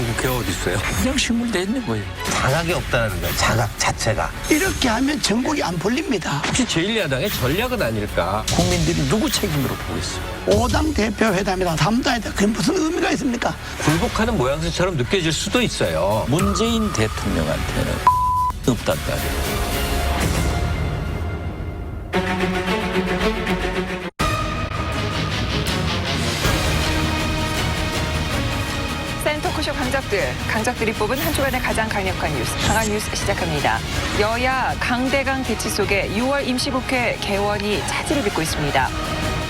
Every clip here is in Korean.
그런 국회가 어디 있어요? 그냥 식물돼 있는 거예요. 자각이 없다는 거예요. 자각 자체가. 이렇게 하면 전국이 안 풀립니다. 혹시 제1야당의 전략은 아닐까? 국민들이 누구 책임으로 보겠어요? 5당 대표 회담이다. 3당이다. 그게 무슨 의미가 있습니까? 굴복하는 모양새처럼 느껴질 수도 있어요. 문재인 대통령한테는 없단 말이에요. 센터코쇼 강적들이 뽑은 한 주간의 가장 강력한 뉴스, 강한 뉴스 시작합니다. 여야 강대강 대치 속에 6월 임시국회 개원이 차질을 빚고 있습니다.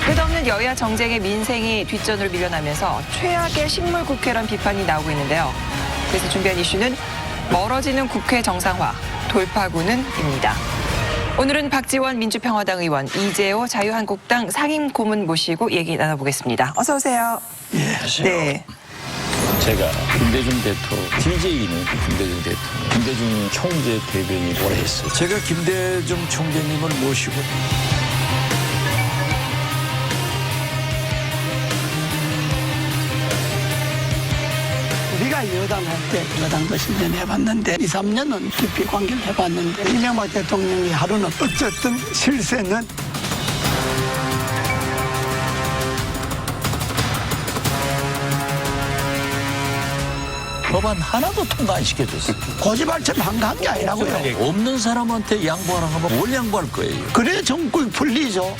끝없는 여야 정쟁의 민생이 뒷전으로 밀려나면서 최악의 식물국회란 비판이 나오고 있는데요. 그래서 준비한 이슈는 멀어지는 국회 정상화, 돌파구는입니다. 오늘은 박지원 민주평화당 의원, 이재호 자유한국당 상임고문 모시고 얘기 나눠보겠습니다. 어서 오세요. 네. 제가 김대중 대통령, DJ는 김대중 대통령, 김대중 총재 대변인 오래 했어요. 제가 김대중 총재님을 모시고 우리가 여당 할 때 여당도 10년 해봤는데 2, 3년은 깊이 관계를 해봤는데 이명박 대통령이 하루는 어쨌든 실세는 법안 하나도 통과 안 시켜줬어요. 고지발처럼 한가한 게 아니라고요. 없는 사람한테 양보하라 하면 뭘 양보할 거예요? 그래 정국이 풀리죠.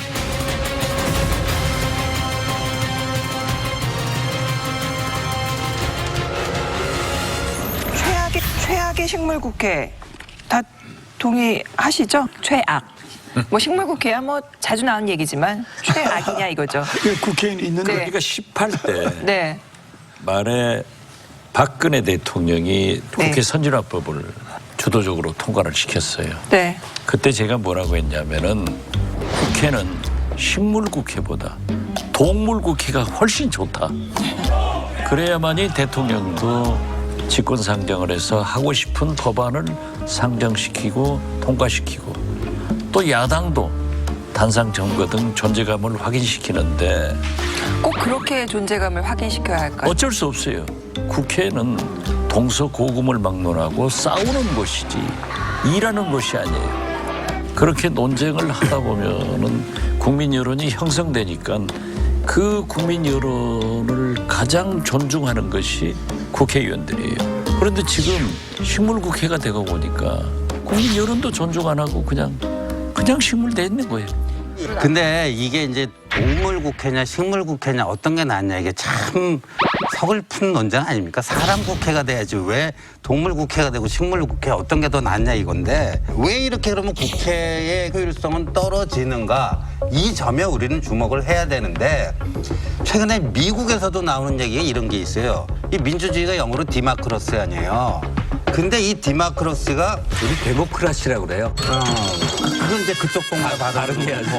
최악의 식물국회 다 동의하시죠? 최악. 뭐 식물국회야 뭐 자주 나오는 얘기지만 최악이냐 이거죠. 국회의원이 있는데 네. 우리가 18대 네. 말에 박근혜 대통령이 국회 네. 선진화법을 주도적으로 통과를 시켰어요. 네. 그때 제가 뭐라고 했냐면은 국회는 식물국회보다 동물국회가 훨씬 좋다. 그래야만이 대통령도 직권 상정을 해서 하고 싶은 법안을 상정시키고 통과시키고 또 야당도 단상 점거 등 존재감을 확인시키는데 꼭 그렇게 존재감을 확인시켜야 할까요? 어쩔 수 없어요. 국회는 동서고금을 막론하고 싸우는 곳이지 일하는 곳이 아니에요. 그렇게 논쟁을 하다 보면은 국민 여론이 형성되니까 그 국민 여론을 가장 존중하는 것이 국회의원들이에요. 그런데 지금 식물국회가 되고 보니까 국민 여론도 존중 안 하고 그냥 식물돼 있는 거예요. 근데 이게 이제 동물국회냐 식물국회냐 어떤 게 낫냐 이게 참 서글픈 논쟁 아닙니까? 사람 국회가 돼야지 왜 동물국회가 되고 식물국회 어떤 게 더 낫냐 이건데 왜 이렇게 그러면 국회의 효율성은 떨어지는가 이 점에 우리는 주목을 해야 되는데 최근에 미국에서도 나오는 얘기가 이런 게 있어요. 이 민주주의가 영어로 디마크러시 아니에요. 근데 이 디마크러시가 우리 데모크라시라고 그래요. 그건 이제 그쪽 공부가 다르게야죠.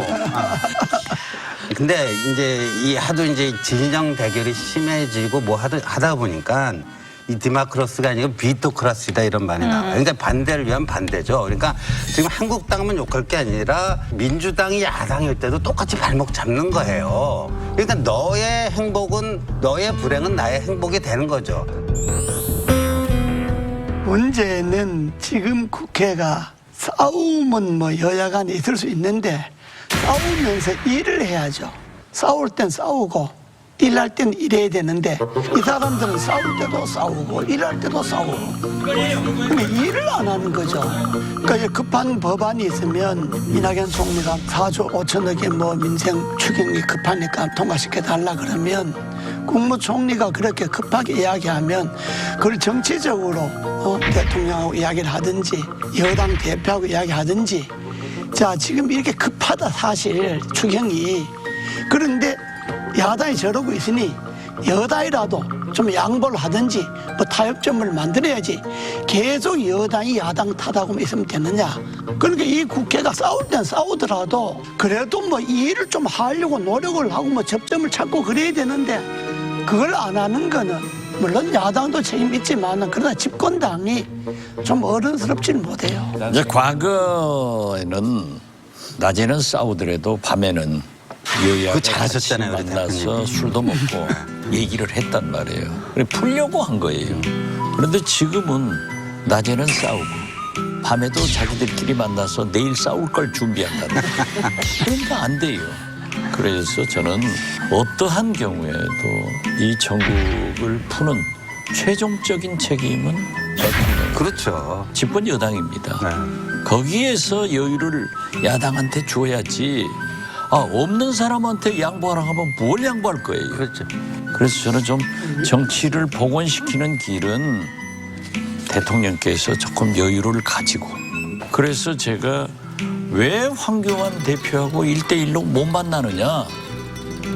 근데 이제 이 하도 이제 진영 대결이 심해지고 뭐 하다 보니까 이 디마크러스가 아니고 비토크라시다 이런 말이 나와요. 그러니까 반대를 위한 반대죠. 그러니까 지금 한국당만 욕할 게 아니라 민주당이 야당일 때도 똑같이 발목 잡는 거예요. 그러니까 너의 행복은 너의 불행은 나의 행복이 되는 거죠. 문제는 지금 국회가 싸움은 뭐 여야 간에 있을 수 있는데 싸우면서 일을 해야죠. 싸울 땐 싸우고 일할 땐 일해야 되는데 이 사람들은 싸울 때도 싸우고 일할 때도 싸우고 근데 일을 안 하는 거죠. 그러니까 이제 급한 법안이 있으면 이낙연 총리가 4조 5천억의 뭐 민생 추경이 급하니까 통과시켜달라 그러면 국무총리가 그렇게 급하게 이야기하면 그걸 정치적으로 대통령하고 이야기를 하든지 여당 대표하고 이야기하든지 자 지금 이렇게 급하다 사실 추경이 그런데 야당이 저러고 있으니 여당이라도 좀 양보를 하든지 뭐 타협점을 만들어야지 계속 여당이 야당 탓하고만 있으면 되느냐. 그러니까 이 국회가 싸울 땐 싸우더라도 그래도 뭐 이해를 좀 하려고 노력을 하고 뭐 접점을 찾고 그래야 되는데 그걸 안 하는 거는 물론 야당도 책임 있지만 그러나 집권당이 좀 어른스럽지는 못해요. 이제 과거에는 낮에는 싸우더라도 밤에는 여야가 그거 잘하셨잖아요, 같이 우리 만나서 대표님. 술도 먹고 얘기를 했단 말이에요. 그래 풀려고 한 거예요. 그런데 지금은 낮에는 싸우고 밤에도 자기들끼리 만나서 내일 싸울 걸 준비한다는 거예요. 그러니까 안 돼요. 그래서 저는 어떠한 경우에도 이 전국을 푸는 최종적인 책임은 대통령, 그렇죠. 집권 여당입니다. 네. 거기에서 여유를 야당한테 줘야지. 없는 사람한테 양보하라 하면 뭘 양보할 거예요. 그렇죠. 그래서 저는 좀 정치를 복원시키는 길은 대통령께서 조금 여유를 가지고, 그래서 제가 왜 황교안 대표하고 1대1로 못 만나느냐,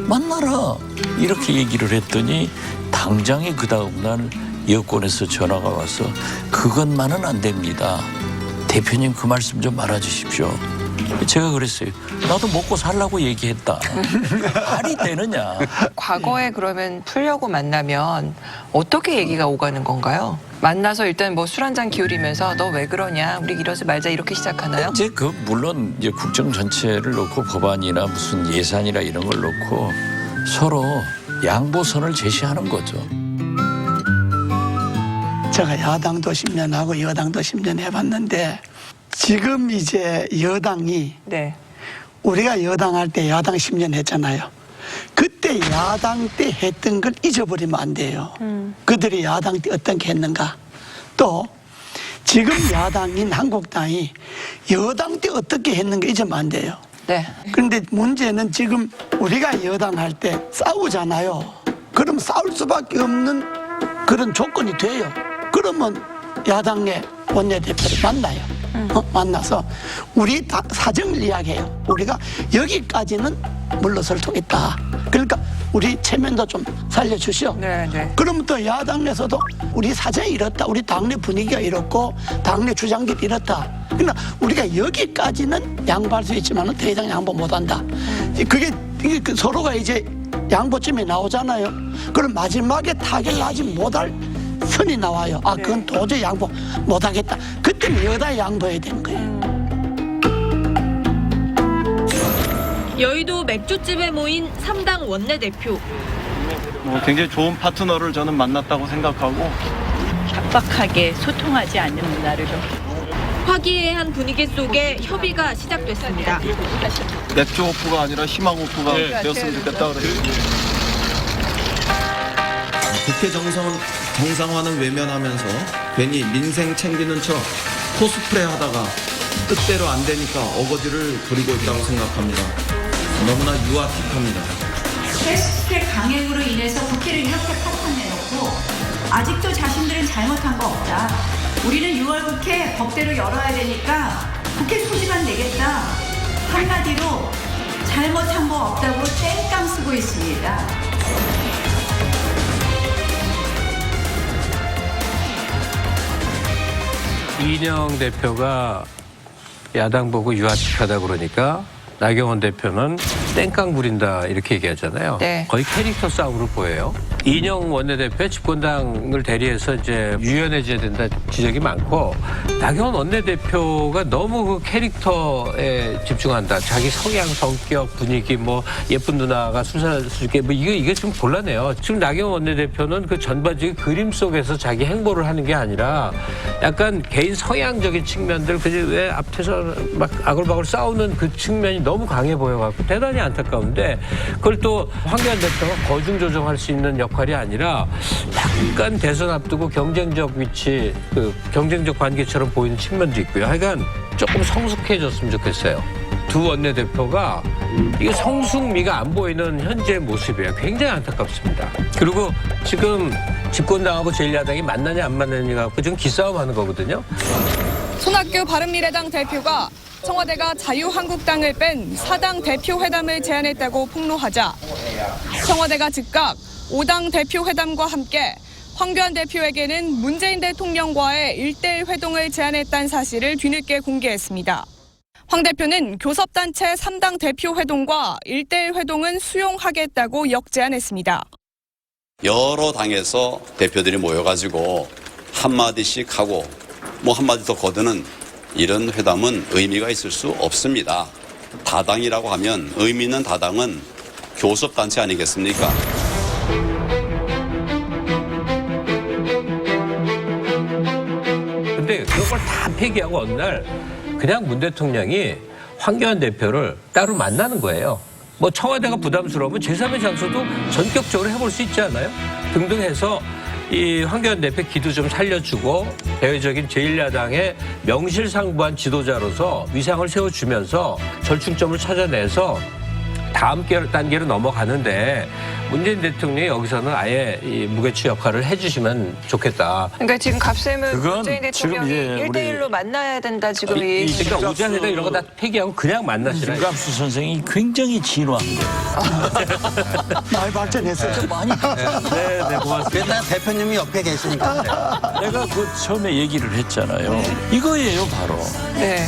만나라 이렇게 얘기를 했더니 당장에 그 다음날 여권에서 전화가 와서 그것만은 안 됩니다. 대표님 그 말씀 좀 말아주십시오. 제가 그랬어요. 나도 먹고 살라고 얘기했다. 말이 되느냐. 과거에 그러면 풀려고 만나면 어떻게 얘기가 오가는 건가요? 만나서 일단 뭐 술 한잔 기울이면서 너 왜 그러냐, 우리 이러지 말자 이렇게 시작하나요? 이제 물론 이제 국정 전체를 놓고 법안이나 무슨 예산이나 이런 걸 놓고 서로 양보선을 제시하는 거죠. 제가 야당도 10년 하고 여당도 10년 해봤는데 지금 이제 여당이 네. 우리가 여당할 때 야당 10년 했잖아요. 그때 야당 때 했던 걸 잊어버리면 안 돼요. 그들이 야당 때 어떤 게 했는가. 또 지금 야당인 한국당이 여당 때 어떻게 했는가 잊으면 안 돼요. 네. 그런데 문제는 지금 우리가 여당할 때 싸우잖아요. 그럼 싸울 수밖에 없는 그런 조건이 돼요. 그러면 야당의 원내대표를 만나요. 만나서 우리 사정을 이야기해요. 우리가 여기까지는 물러설 수 있다. 그러니까 우리 체면도 좀 살려주시오. 네, 네. 그러면 또 야당에서도 우리 사정이 이렇다. 우리 당내 분위기가 이렇고 당내 주장들이 이렇다. 그러나 우리가 여기까지는 양보할 수 있지만 더 이상 양보 못한다. 그게 서로가 이제 양보점이 나오잖아요. 그럼 마지막에 타결하지 못할 선이 나와요. 그건 도저히 양보 못하겠다. 그때는 여다 양보해야 되는 거예요. 여의도 맥주집에 모인 3당 원내대표. 굉장히 좋은 파트너를 저는 만났다고 생각하고 빡빡하게 소통하지 않는 문화를 화기애애한 분위기 속에 협의가 시작됐습니다. 맥주 호프가 아니라 희망 호프가 되었으면 좋겠다 그래요. 국회 정상화는 외면하면서 괜히 민생 챙기는 척 코스프레 하다가 뜻대로 안 되니까 어거지를 부리고 있다고 생각합니다. 너무나 유아틱합니다. 패스트트랙 강행으로 인해서 국회를 이렇게 파탄내놓고 아직도 자신들은 잘못한 거 없다. 우리는 6월 국회 법대로 열어야 되니까 국회 소집안 내겠다. 한마디로 잘못한 거 없다고 땡깡 쓰고 있습니다. 이인영 대표가 야당 보고 유아틱하다 그러니까 나경원 대표는 땡깡 부린다 이렇게 얘기하잖아요. 네. 거의 캐릭터 싸움으로 보여요. 이인영 원내대표 집권당을 대리해서 이제 유연해져야 된다 지적이 많고, 나경원 원내대표가 너무 그 캐릭터에 집중한다. 자기 성향, 성격, 분위기, 뭐 예쁜 누나가 술 살 수 있게, 뭐 이게 좀 곤란해요. 지금 나경원 원내대표는 그 전반적인 그림 속에서 자기 행보를 하는 게 아니라 약간 개인 성향적인 측면들, 그지 왜 앞에서 막 아글바글 싸우는 그 측면이 너무 강해 보여갖고 대단히 안타까운데, 그걸 또 황교안 대표가 거중 조정할 수 있는 역할이 아니라 약간 대선 앞두고 경쟁적 위치, 그 경쟁적 관계처럼 보이는 측면도 있고요. 하여간 조금 성숙해졌으면 좋겠어요. 두 원내대표가 이게 성숙미가 안 보이는 현재 모습이에요. 굉장히 안타깝습니다. 그리고 지금 집권당하고 제1야당이 만나냐 안 만나냐 갖고 지금 기싸움하는 거거든요. 손학규 바른미래당 대표가 청와대가 자유한국당을 뺀 4당 대표 회담을 제안했다고 폭로하자 청와대가 즉각 5당 대표 회담과 함께 황교안 대표에게는 문재인 대통령과의 1대1 회동을 제안했다는 사실을 뒤늦게 공개했습니다. 황 대표는 교섭단체 3당 대표 회동과 1대1 회동은 수용하겠다고 역제안했습니다. 여러 당에서 대표들이 모여가지고 한마디씩 하고 뭐 한마디 더 거드는 이런 회담은 의미가 있을 수 없습니다. 다당이라고 하면 의미 있는 다당은 교섭단체 아니겠습니까? 근데 그런 걸 다 폐기하고 어느 날 그냥 문 대통령이 황교안 대표를 따로 만나는 거예요. 뭐 청와대가 부담스러우면 제3의 장소도 전격적으로 해볼 수 있지 않아요? 등등 해서 이 황교안 대표 기도 좀 살려주고 대외적인 제1야당의 명실상부한 지도자로서 위상을 세워주면서 절충점을 찾아내서 다음 단계로 넘어가는데 문재인 대통령이 여기서는 아예 이 무게추 역할을 해주시면 좋겠다. 그러니까 지금 갑셈은 그건 문재인 지금 대통령이 이제 1대1로 만나야 된다 지금 이 그러니까 오전에도 이런 거 다 폐기하고 그냥 만나시라. 김갑수 선생이 굉장히 진화한 거예요. 많이 발전했어요. 많이. 네, 고맙습니다. 일단 대표님이 옆에 계시니까. 내가 그 처음에 얘기를 했잖아요. 이거예요, 바로. 네.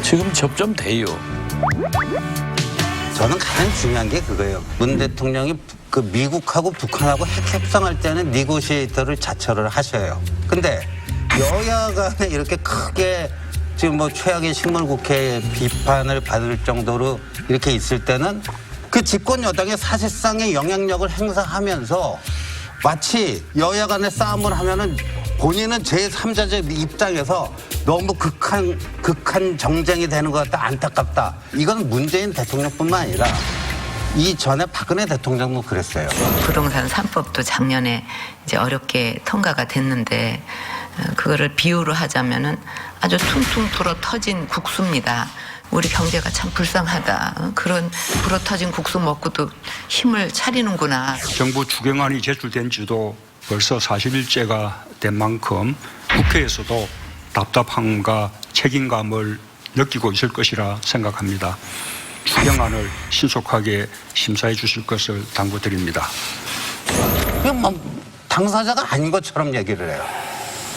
지금 접점돼요. 저는 가장 중요한 게 그거예요. 문 대통령이 그 미국하고 북한하고 핵 협상할 때는 니고시에이터를 자처를 하셔요. 근데 여야 간에 이렇게 크게 지금 뭐 최악의 식물국회 비판을 받을 정도로 이렇게 있을 때는 그 집권 여당이 사실상의 영향력을 행사하면서 마치 여야 간의 싸움을 하면은 본인은 제3자적 입장에서 너무 극한 정쟁이 되는 것 같다, 안타깝다. 이건 문재인 대통령뿐만 아니라 이전에 박근혜 대통령도 그랬어요. 부동산 3법도 작년에 이제 어렵게 통과가 됐는데 그거를 비유로 하자면은 아주 퉁퉁 불어 터진 국수입니다. 우리 경제가 참 불쌍하다. 그런 불어 터진 국수 먹고도 힘을 차리는구나. 정부 추경안이 제출된 지도 벌써 40일째가 된 만큼 국회에서도 답답함과 책임감을 느끼고 있을 것이라 생각합니다. 추경안을 신속하게 심사해 주실 것을 당부드립니다. 그냥 막 당사자가 아닌 것처럼 얘기를 해요.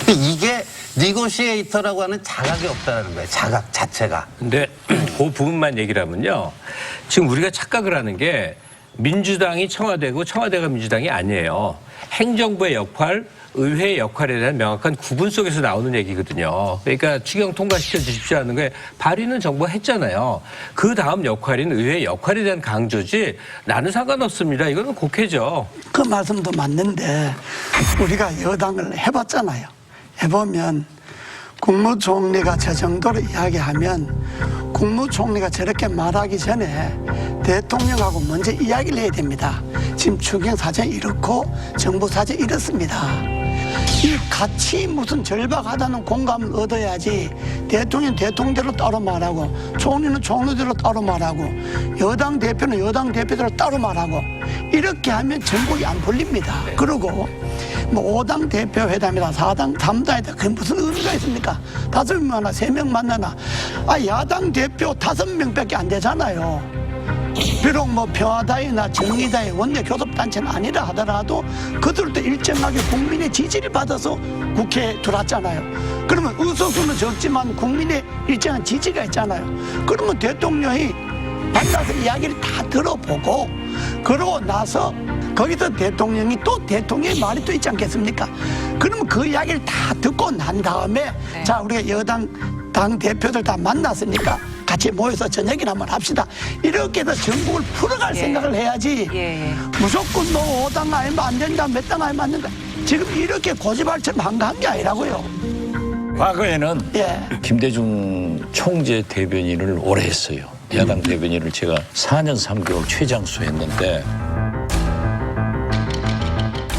이게 니고시에이터라고 하는 자각이 없다는 거예요. 자각 자체가. 근데 그 부분만 얘기를 하면요. 지금 우리가 착각을 하는 게 민주당이 청와대고 청와대가 민주당이 아니에요. 행정부의 역할, 의회의 역할에 대한 명확한 구분 속에서 나오는 얘기거든요. 그러니까 추경 통과시켜 주십시오 하는 거에 발의는 정부가 했잖아요. 그 다음 역할인 의회의 역할에 대한 강조지 나는 상관없습니다. 이거는 국회죠. 그 말씀도 맞는데 우리가 여당을 해봤잖아요. 해보면 국무총리가 저 정도로 이야기하면 국무총리가 저렇게 말하기 전에 대통령하고 먼저 이야기를 해야 됩니다. 지금 추경 사정이 이렇고 정부 사정이 이렇습니다. 이 같이 무슨 절박하다는 공감을 얻어야지 대통령 대통령대로 따로 말하고 총리는 총리대로 따로 말하고 여당 대표는 여당 대표대로 따로 말하고 이렇게 하면 전국이 안 풀립니다. 그리고 뭐 5당 대표 회담이다 4당 3당이다 그게 무슨 의미가 있습니까? 5명 만나 3명 만나나 야당 대표 5명밖에 안 되잖아요. 비록 뭐 평화당이나 정의당의 원내 교섭단체는 아니라 하더라도 그들도 일정하게 국민의 지지를 받아서 국회에 들어왔잖아요. 그러면 의석수는 적지만 국민의 일정한 지지가 있잖아요. 그러면 대통령이 만나서 이야기를 다 들어보고 그러고 나서 거기서 대통령이 또 대통령의 말이 또 있지 않겠습니까? 그러면 그 이야기를 다 듣고 난 다음에 자 우리가 여당 당 대표들 다 만났으니까 같이 모여서 저녁이나 한번 합시다. 이렇게 해서 전국을 풀어갈 생각을 해야지. 무조건 뭐 5당 아니면 안 된다, 몇 당 아니면 안 된다. 지금 이렇게 고집할처럼 한가한 게 아니라고요. 과거에는 김대중 총재 대변인을 오래 했어요. 야당 대변인을 제가 4년 3개월 최장수 했는데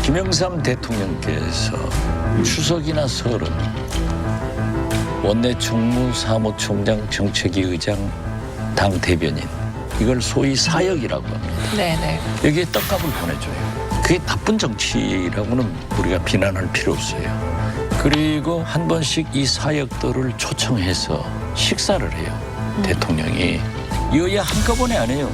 김영삼 대통령께서 추석이나 설은 원내 총무, 사무총장, 정책위 의장, 당 대변인 이걸 소위 사역이라고 합니다. 네네. 여기에 떡값을 보내줘요. 그게 나쁜 정치라고는 우리가 비난할 필요 없어요. 그리고 한 번씩 이 사역들을 초청해서 식사를 해요. 대통령이. 여야 한꺼번에 안 해요.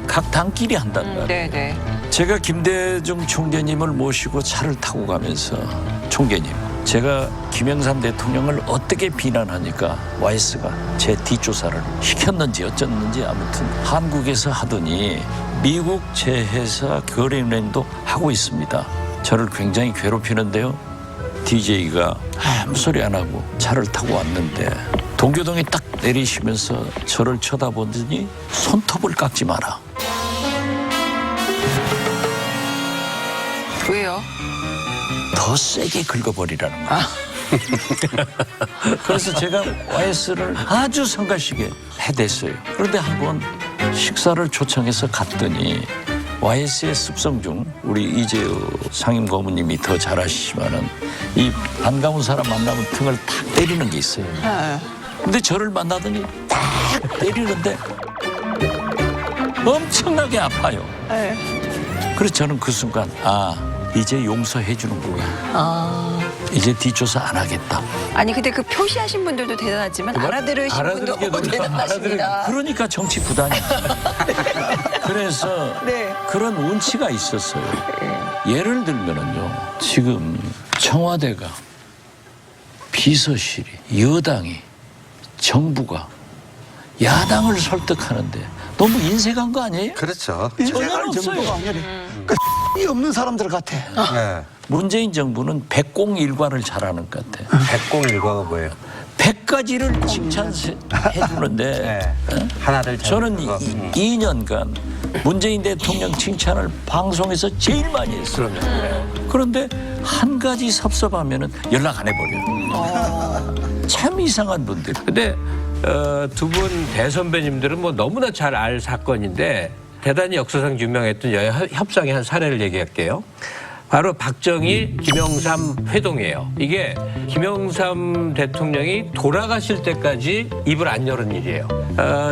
각 당끼리 한단 말이에요. 네네. 제가 김대중 총재님을 모시고 차를 타고 가면서 총재님 제가 김영삼 대통령을 어떻게 비난하니까 YS가 제 뒷조사를 시켰는지 어쩌는지 아무튼 한국에서 하더니 미국 제회사 거래은행도 하고 있습니다. 저를 굉장히 괴롭히는데요. DJ가 아무 소리 안 하고 차를 타고 왔는데 동교동에 딱 내리시면서 저를 쳐다보더니 손톱을 깎지 마라. 왜요? 더 세게 긁어버리라는 거야. 그래서 제가 YS를 아주 성가시게 해댔어요. 그런데 한번 식사를 초청해서 갔더니 YS의 습성 중 우리 이재우 상임고문님이 더 잘하시지만은 이 반가운 사람 만나면 등을 탁 때리는 게 있어요. 근데 저를 만나더니 탁 때리는데 엄청나게 아파요. 그래서 저는 그 순간 이제 용서해 주는구나. 이제 뒷조사 안 하겠다. 아니 근데 그 표시하신 분들도 대단하지만 알아들으신 분도 대단하십니다. 그러니까 정치 부단이야. 그래서 네. 그런 운치가 있었어요. 예를 들면은요. 지금 청와대가 비서실이 여당이 정부가 야당을 설득하는데 너무 인색한 거 아니에요? 그렇죠. 인생할 정도가 아니라 이 없는 사람들 같아. 네. 문재인 정부는 백공일과를 잘하는 것 같아요. 백공일과가 뭐예요? 100가지를 칭찬해 주는데 하나를 저는 2년간 문재인 대통령 칭찬을 방송에서 제일 많이 했어요. 그런데 한 가지 섭섭하면은 연락 안 해버려요. 참 이상한 분들. 근데 두 분 대선배님들은 뭐 너무나 잘 알 사건인데 대단히 역사상 유명했던 여야 협상의 한 사례를 얘기할게요. 바로 박정희, 김영삼 회동이에요. 이게 김영삼 대통령이 돌아가실 때까지 입을 안 열은 일이에요.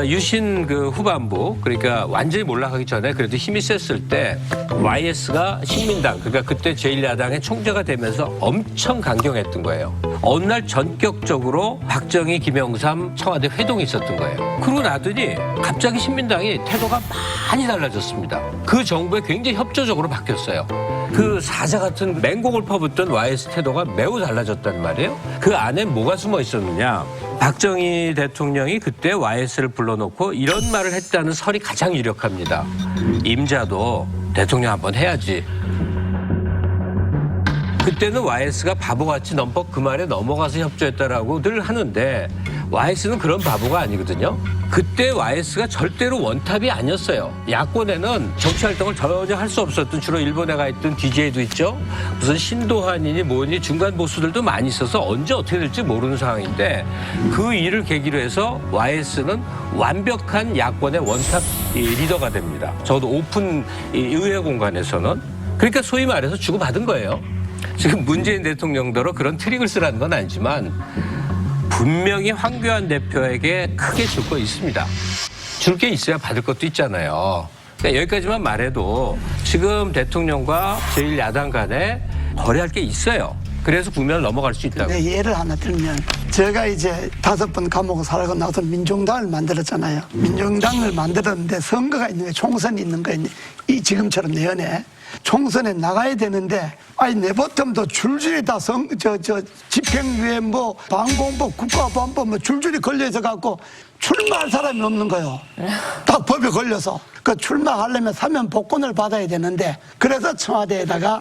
유신 그 후반부, 그러니까 완전히 몰락하기 전에 그래도 힘이 셌을 때 YS가 신민당, 그러니까 그때 제1야당의 총재가 되면서 엄청 강경했던 거예요. 어느 날 전격적으로 박정희, 김영삼 청와대 회동이 있었던 거예요. 그러고 나더니 갑자기 신민당이 태도가 많이 달라졌습니다. 그 정부에 굉장히 협조적으로 바뀌었어요. 그 사자 같은 맹공을 퍼붓던 YS 태도가 매우 달라졌단 말이에요. 그 안에 뭐가 숨어 있었느냐. 박정희 대통령이 그때 YS를 불러놓고 이런 말을 했다는 설이 가장 유력합니다. 임자도 대통령 한번 해야지. 그때는 YS가 바보같이 넘뻑 그 말에 넘어가서 협조했다라고 늘 하는데 YS는 그런 바보가 아니거든요. 그때 YS가 절대로 원탑이 아니었어요. 야권에는 정치활동을 전혀 할 수 없었던 주로 일본에 가 있던 DJ도 있죠. 무슨 신도환이니 뭐니 중간 보수들도 많이 있어서 언제 어떻게 될지 모르는 상황인데 그 일을 계기로 해서 YS는 완벽한 야권의 원탑 리더가 됩니다. 저도 오픈 의회 공간에서는. 그러니까 소위 말해서 주고받은 거예요. 지금 문재인 대통령대로 그런 트릭을 쓰라는 건 아니지만 분명히 황교안 대표에게 크게 줄 거 있습니다. 줄 게 있어야 받을 것도 있잖아요. 그러니까 여기까지만 말해도 지금 대통령과 제1야당 간에 거래할 게 있어요. 그래서 국면을 넘어갈 수 있다고. 네, 예를 하나 들면 제가 이제 5번 감옥을 살고 나서 민중당을 만들었잖아요. 민중당을 만들었는데 선거가 있는 게 총선이 있는 거예요. 이 지금처럼 내년에. 총선에 나가야 되는데 아니 내버텀도 줄줄이 다 집행유예 뭐 방공법 국가보안법 뭐 줄줄이 걸려서 갖고 출마할 사람이 없는 거예요. 다 법에 걸려서 그 출마하려면 사면 복권을 받아야 되는데 그래서 청와대에다가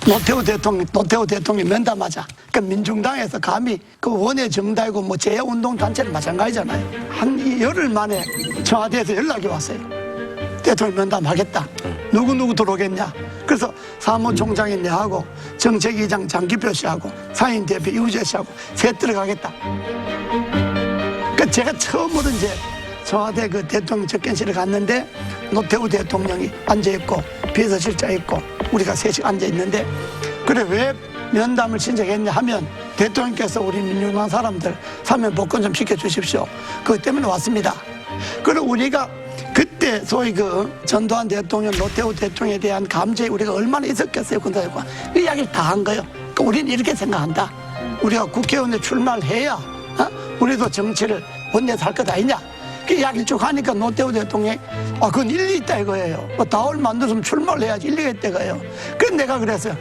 노태우 대통령 면담하자. 그 민중당에서 감히 그 원외 정당이고 뭐 재야운동 단체는 마찬가지잖아요. 한 열흘 만에 청와대에서 연락이 왔어요. 대통령 면담하겠다. 누구 들어오겠냐. 그래서 사무총장이 내하고 정책위장 장기표 씨하고 상임대표 이우재 씨하고 셋 들어가겠다. 그러니까 제가 처음으로 이제 청와대 그 대통령 접견실에 갔는데 노태우 대통령이 앉아있고 비서실장 있고 우리가 셋이 앉아있는데 그래 왜 면담을 신청했냐 하면 대통령께서 우리 민주당 사람들 사면 복권 좀 시켜주십시오. 그것 때문에 왔습니다. 그리고 우리가 그때 소위 그 전두환 대통령, 노태우 대통령에 대한 감정이 우리가 얼마나 있었겠어요. 그 이야기를 다 한 거예요. 그러니까 우리는 이렇게 생각한다. 우리가 국회의원에 출마를 해야 우리도 정치를 원내에서 할 것 아니냐. 그 이야기를 쭉 하니까 노태우 대통령이 그건 일리 있다 이거예요. 다올 만들었으면 출마를 해야지 일리가 있다 이거예요. 그래서 내가 그랬어요.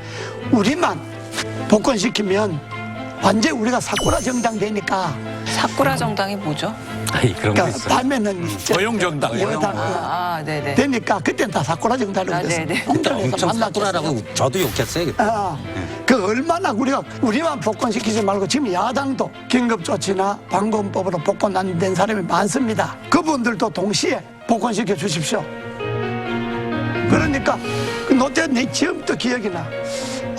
우리만 복권시키면 완전히 우리가 사쿠라 정당 되니까. 사쿠라 정당이 뭐죠? 아니, 그런 거 있어요. 다음에는 고용정당. 네네. 되니까 그때는 다 사쿠라 정당으로 됐어요. 엄청 사쿠라라고 저도 욕했어요. 그때. 그 얼마나 우리만 복권시키지 말고 지금 야당도 긴급조치나 방공법으로 복권 안 된 사람이 많습니다. 그분들도 동시에 복권시켜 주십시오. 그러니까 그때 내 지금도 기억이 나.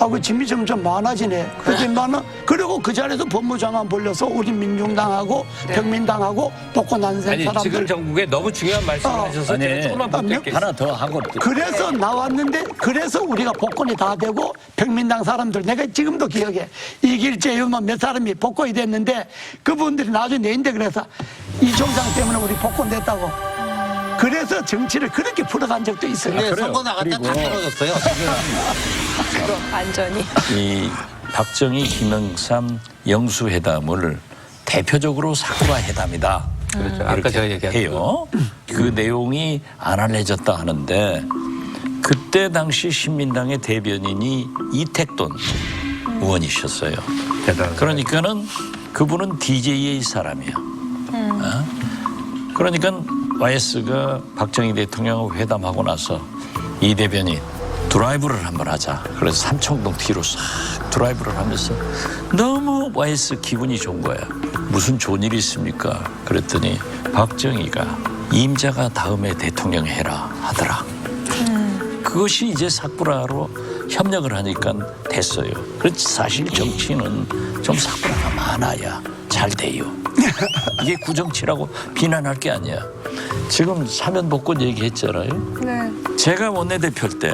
그 짐이 점점 많아지네. 그리고 그 자리에서 법무장관 불려서 우리 민중당하고 평민당하고 복권 안 된 사람들. 지금 전국에 너무 중요한 말씀을 하셔서 제가 조금만 붙을게요. 하나 더 하고. 그래서 나왔는데 그래서 우리가 복권이 다 되고 평민당 사람들 내가 지금도 기억해. 이길재 의원 몇 사람이 복권이 됐는데 그분들이 나중에 내인데 그래서 이종상 때문에 우리 복권 됐다고. 그래서 정치를 그렇게 풀어간 적도 있어요. 근데 선거 나갈 때 다 떨어졌어요. 완전히. 이 박정희, 김영삼 영수회담을 대표적으로 사쿠라 회담이다. 그렇죠. 아까 제가 얘기한 해요. 그 내용이 안 알려졌다 하는데 그때 당시 신민당의 대변인이 이택돈 의원이셨어요. 그러니까는 그분은 DJ의 사람이야. 그러니까 YS가 박정희 대통령하고 회담하고 나서 이 대변인 드라이브를 한번 하자. 그래서 삼청동 뒤로 싹 드라이브를 하면서 너무 YS 기분이 좋은 거야. 무슨 좋은 일이 있습니까? 그랬더니 박정희가 임자가 다음에 대통령 해라 하더라. 그것이 이제 사쿠라로 협력을 하니까 됐어요. 그렇지 사실 정치는 좀 사쿠라가 많아야 잘 돼요. 이게 구정치라고 비난할 게 아니야. 지금 사면 복권 얘기했잖아요. 네. 제가 원내대표 때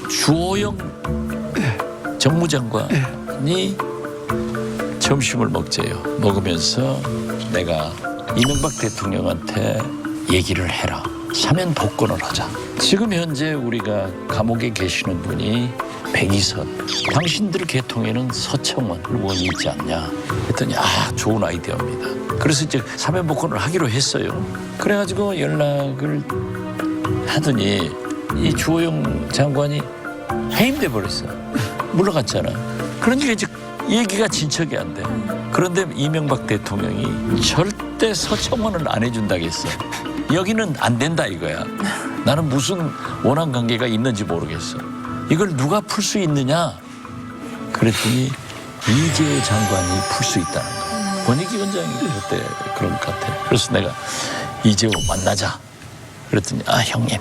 주호영 정무장관이 점심을 먹으면서 내가 이명박 대통령한테 얘기를 해라. 사면 복권을 하자. 지금 현재 우리가 감옥에 계시는 분이 백이선. 당신들 계통에는 서청원 의원이 있지 않냐. 했더니 좋은 아이디어입니다. 그래서 이제 사면 복권을 하기로 했어요. 그래가지고 연락을 하더니 이 주호영 장관이 해임돼 버렸어. 물러갔잖아. 그러니까 이제 얘기가 진척이 안 돼. 그런데 이명박 대통령이 절대 서청원을 안 해준다겠어. 여기는 안 된다 이거야. 나는 무슨 원한 관계가 있는지 모르겠어. 이걸 누가 풀 수 있느냐? 그랬더니 이재호 장관이 풀 수 있다는 거야. 권익위원장이 그때 그런 것 같아. 그래서 내가 이재호 만나자. 그랬더니 형님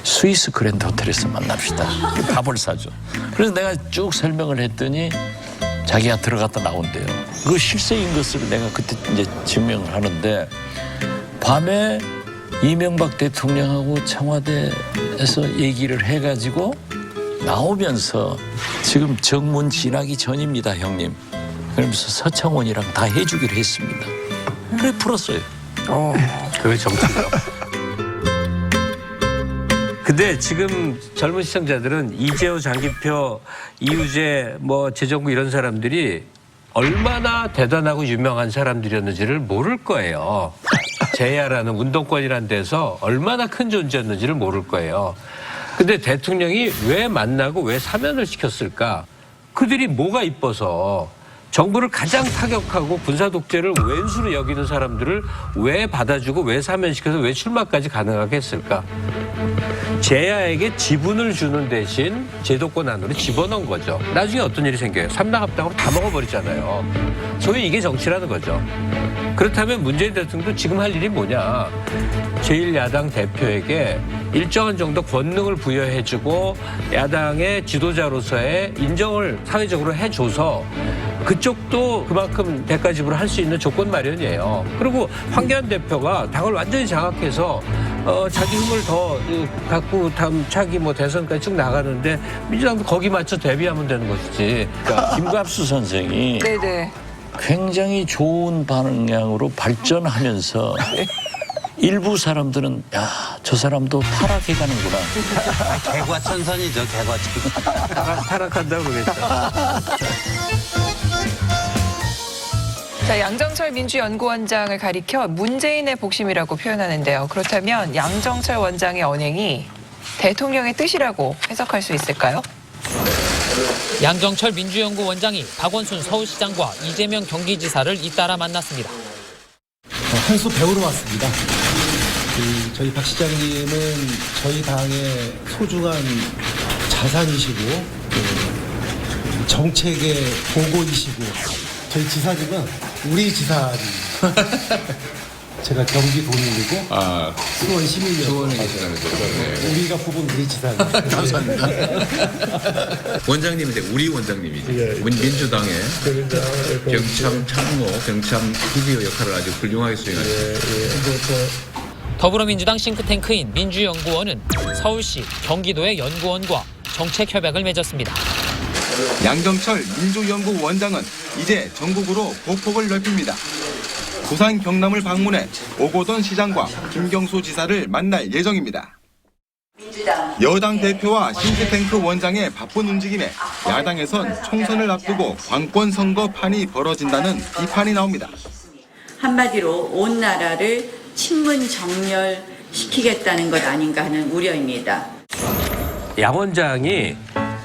스위스 그랜드 호텔에서 만납시다. 밥을 사줘. 그래서 내가 쭉 설명을 했더니 자기가 들어갔다 나온대요. 그 실세인 것을 내가 그때 이제 증명을 하는데 밤에 이명박 대통령하고 청와대에서 얘기를 해가지고 나오면서 지금 정문 지나기 전입니다, 형님. 그러면서 서청원이랑 다 해주기로 했습니다. 그래 풀었어요. 그게 정치죠. 근데 지금 젊은 시청자들은 이재호, 장기표, 이우재, 재정구 이런 사람들이 얼마나 대단하고 유명한 사람들이었는지를 모를 거예요. 제야라는 운동권이라는 데서 얼마나 큰 존재였는지를 모를 거예요. 근데 대통령이 왜 만나고 왜 사면을 시켰을까? 그들이 뭐가 이뻐서 정부를 가장 타격하고 군사 독재를 왼수로 여기는 사람들을 왜 받아주고 왜 사면시켜서 왜 출마까지 가능하게 했을까? 제야에게 지분을 주는 대신 제도권 안으로 집어넣은 거죠. 나중에 어떤 일이 생겨요? 삼당합당으로 다 먹어버리잖아요. 소위 이게 정치라는 거죠. 그렇다면 문재인 대통령도 지금 할 일이 뭐냐? 제1야당 대표에게 일정한 정도 권능을 부여해주고 야당의 지도자로서의 인정을 사회적으로 해줘서 그쪽도 그만큼 대가 지불을 할 수 있는 조건 마련이에요. 그리고 황교안 대표가 당을 완전히 장악해서 자기 힘을 더 갖고 차기 대선까지 쭉 나가는데 민주당도 거기 맞춰 대비하면 되는 것이지. 그러니까 김갑수 선생이 네네. 굉장히 좋은 방향으로 발전하면서 일부 사람들은 저 사람도 타락해 가는구나. 개과천선이죠, 개과천선. 타락한다고 그러겠죠. 자, 양정철 민주연구원장을 가리켜 문재인의 복심이라고 표현하는데요. 그렇다면 양정철 원장의 언행이 대통령의 뜻이라고 해석할 수 있을까요? 양정철 민주연구원장이 박원순 서울시장과 이재명 경기지사를 잇따라 만났습니다. 한 수 배우러 왔습니다. 저희 박 시장님은 저희 당의 소중한 자산이시고 정책의 보고이시고 저희 지사직은 우리 지사입니다. 제가 경기 도민이고 수원 시민이고 수원에 계시다는 거죠. 네. 우리가 뽑은 우리 지사입니다. 감사합니다. 원장님인데 우리 원장님이지. 민주당의 경참 참모, 경참 비디오 역할을 아주 훌륭하게 수행하셨습니다. 더불어민주당 싱크탱크인 민주연구원은 서울시, 경기도의 연구원과 정책 협약을 맺었습니다. 양정철 민주연구원장은 이제 전국으로 보폭을 넓힙니다. 부산 경남을 방문해 오고돈 시장과 김경수 지사를 만날 예정입니다. 여당 대표와 싱크탱크 원장의 바쁜 움직임에 야당에선 총선을 앞두고 관권 선거판이 벌어진다는 비판이 나옵니다. 한마디로 온 나라를 친문 정렬시키겠다는 것 아닌가 하는 우려입니다. 양 원장이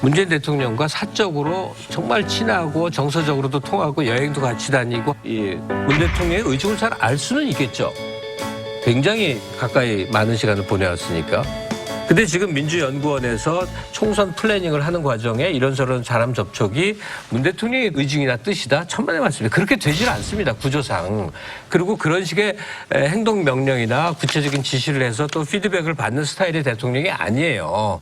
문재인 대통령과 사적으로 정말 친하고 정서적으로도 통하고 여행도 같이 다니고 이 문 대통령의 의중을 잘 알 수는 있겠죠. 굉장히 가까이 많은 시간을 보내왔으니까. 근데 지금 민주연구원에서 총선 플래닝을 하는 과정에 이런저런 사람 접촉이 문 대통령의 의중이나 뜻이다? 천만의 말씀입니다. 그렇게 되질 않습니다. 구조상. 그리고 그런 식의 행동명령이나 구체적인 지시를 해서 또 피드백을 받는 스타일의 대통령이 아니에요.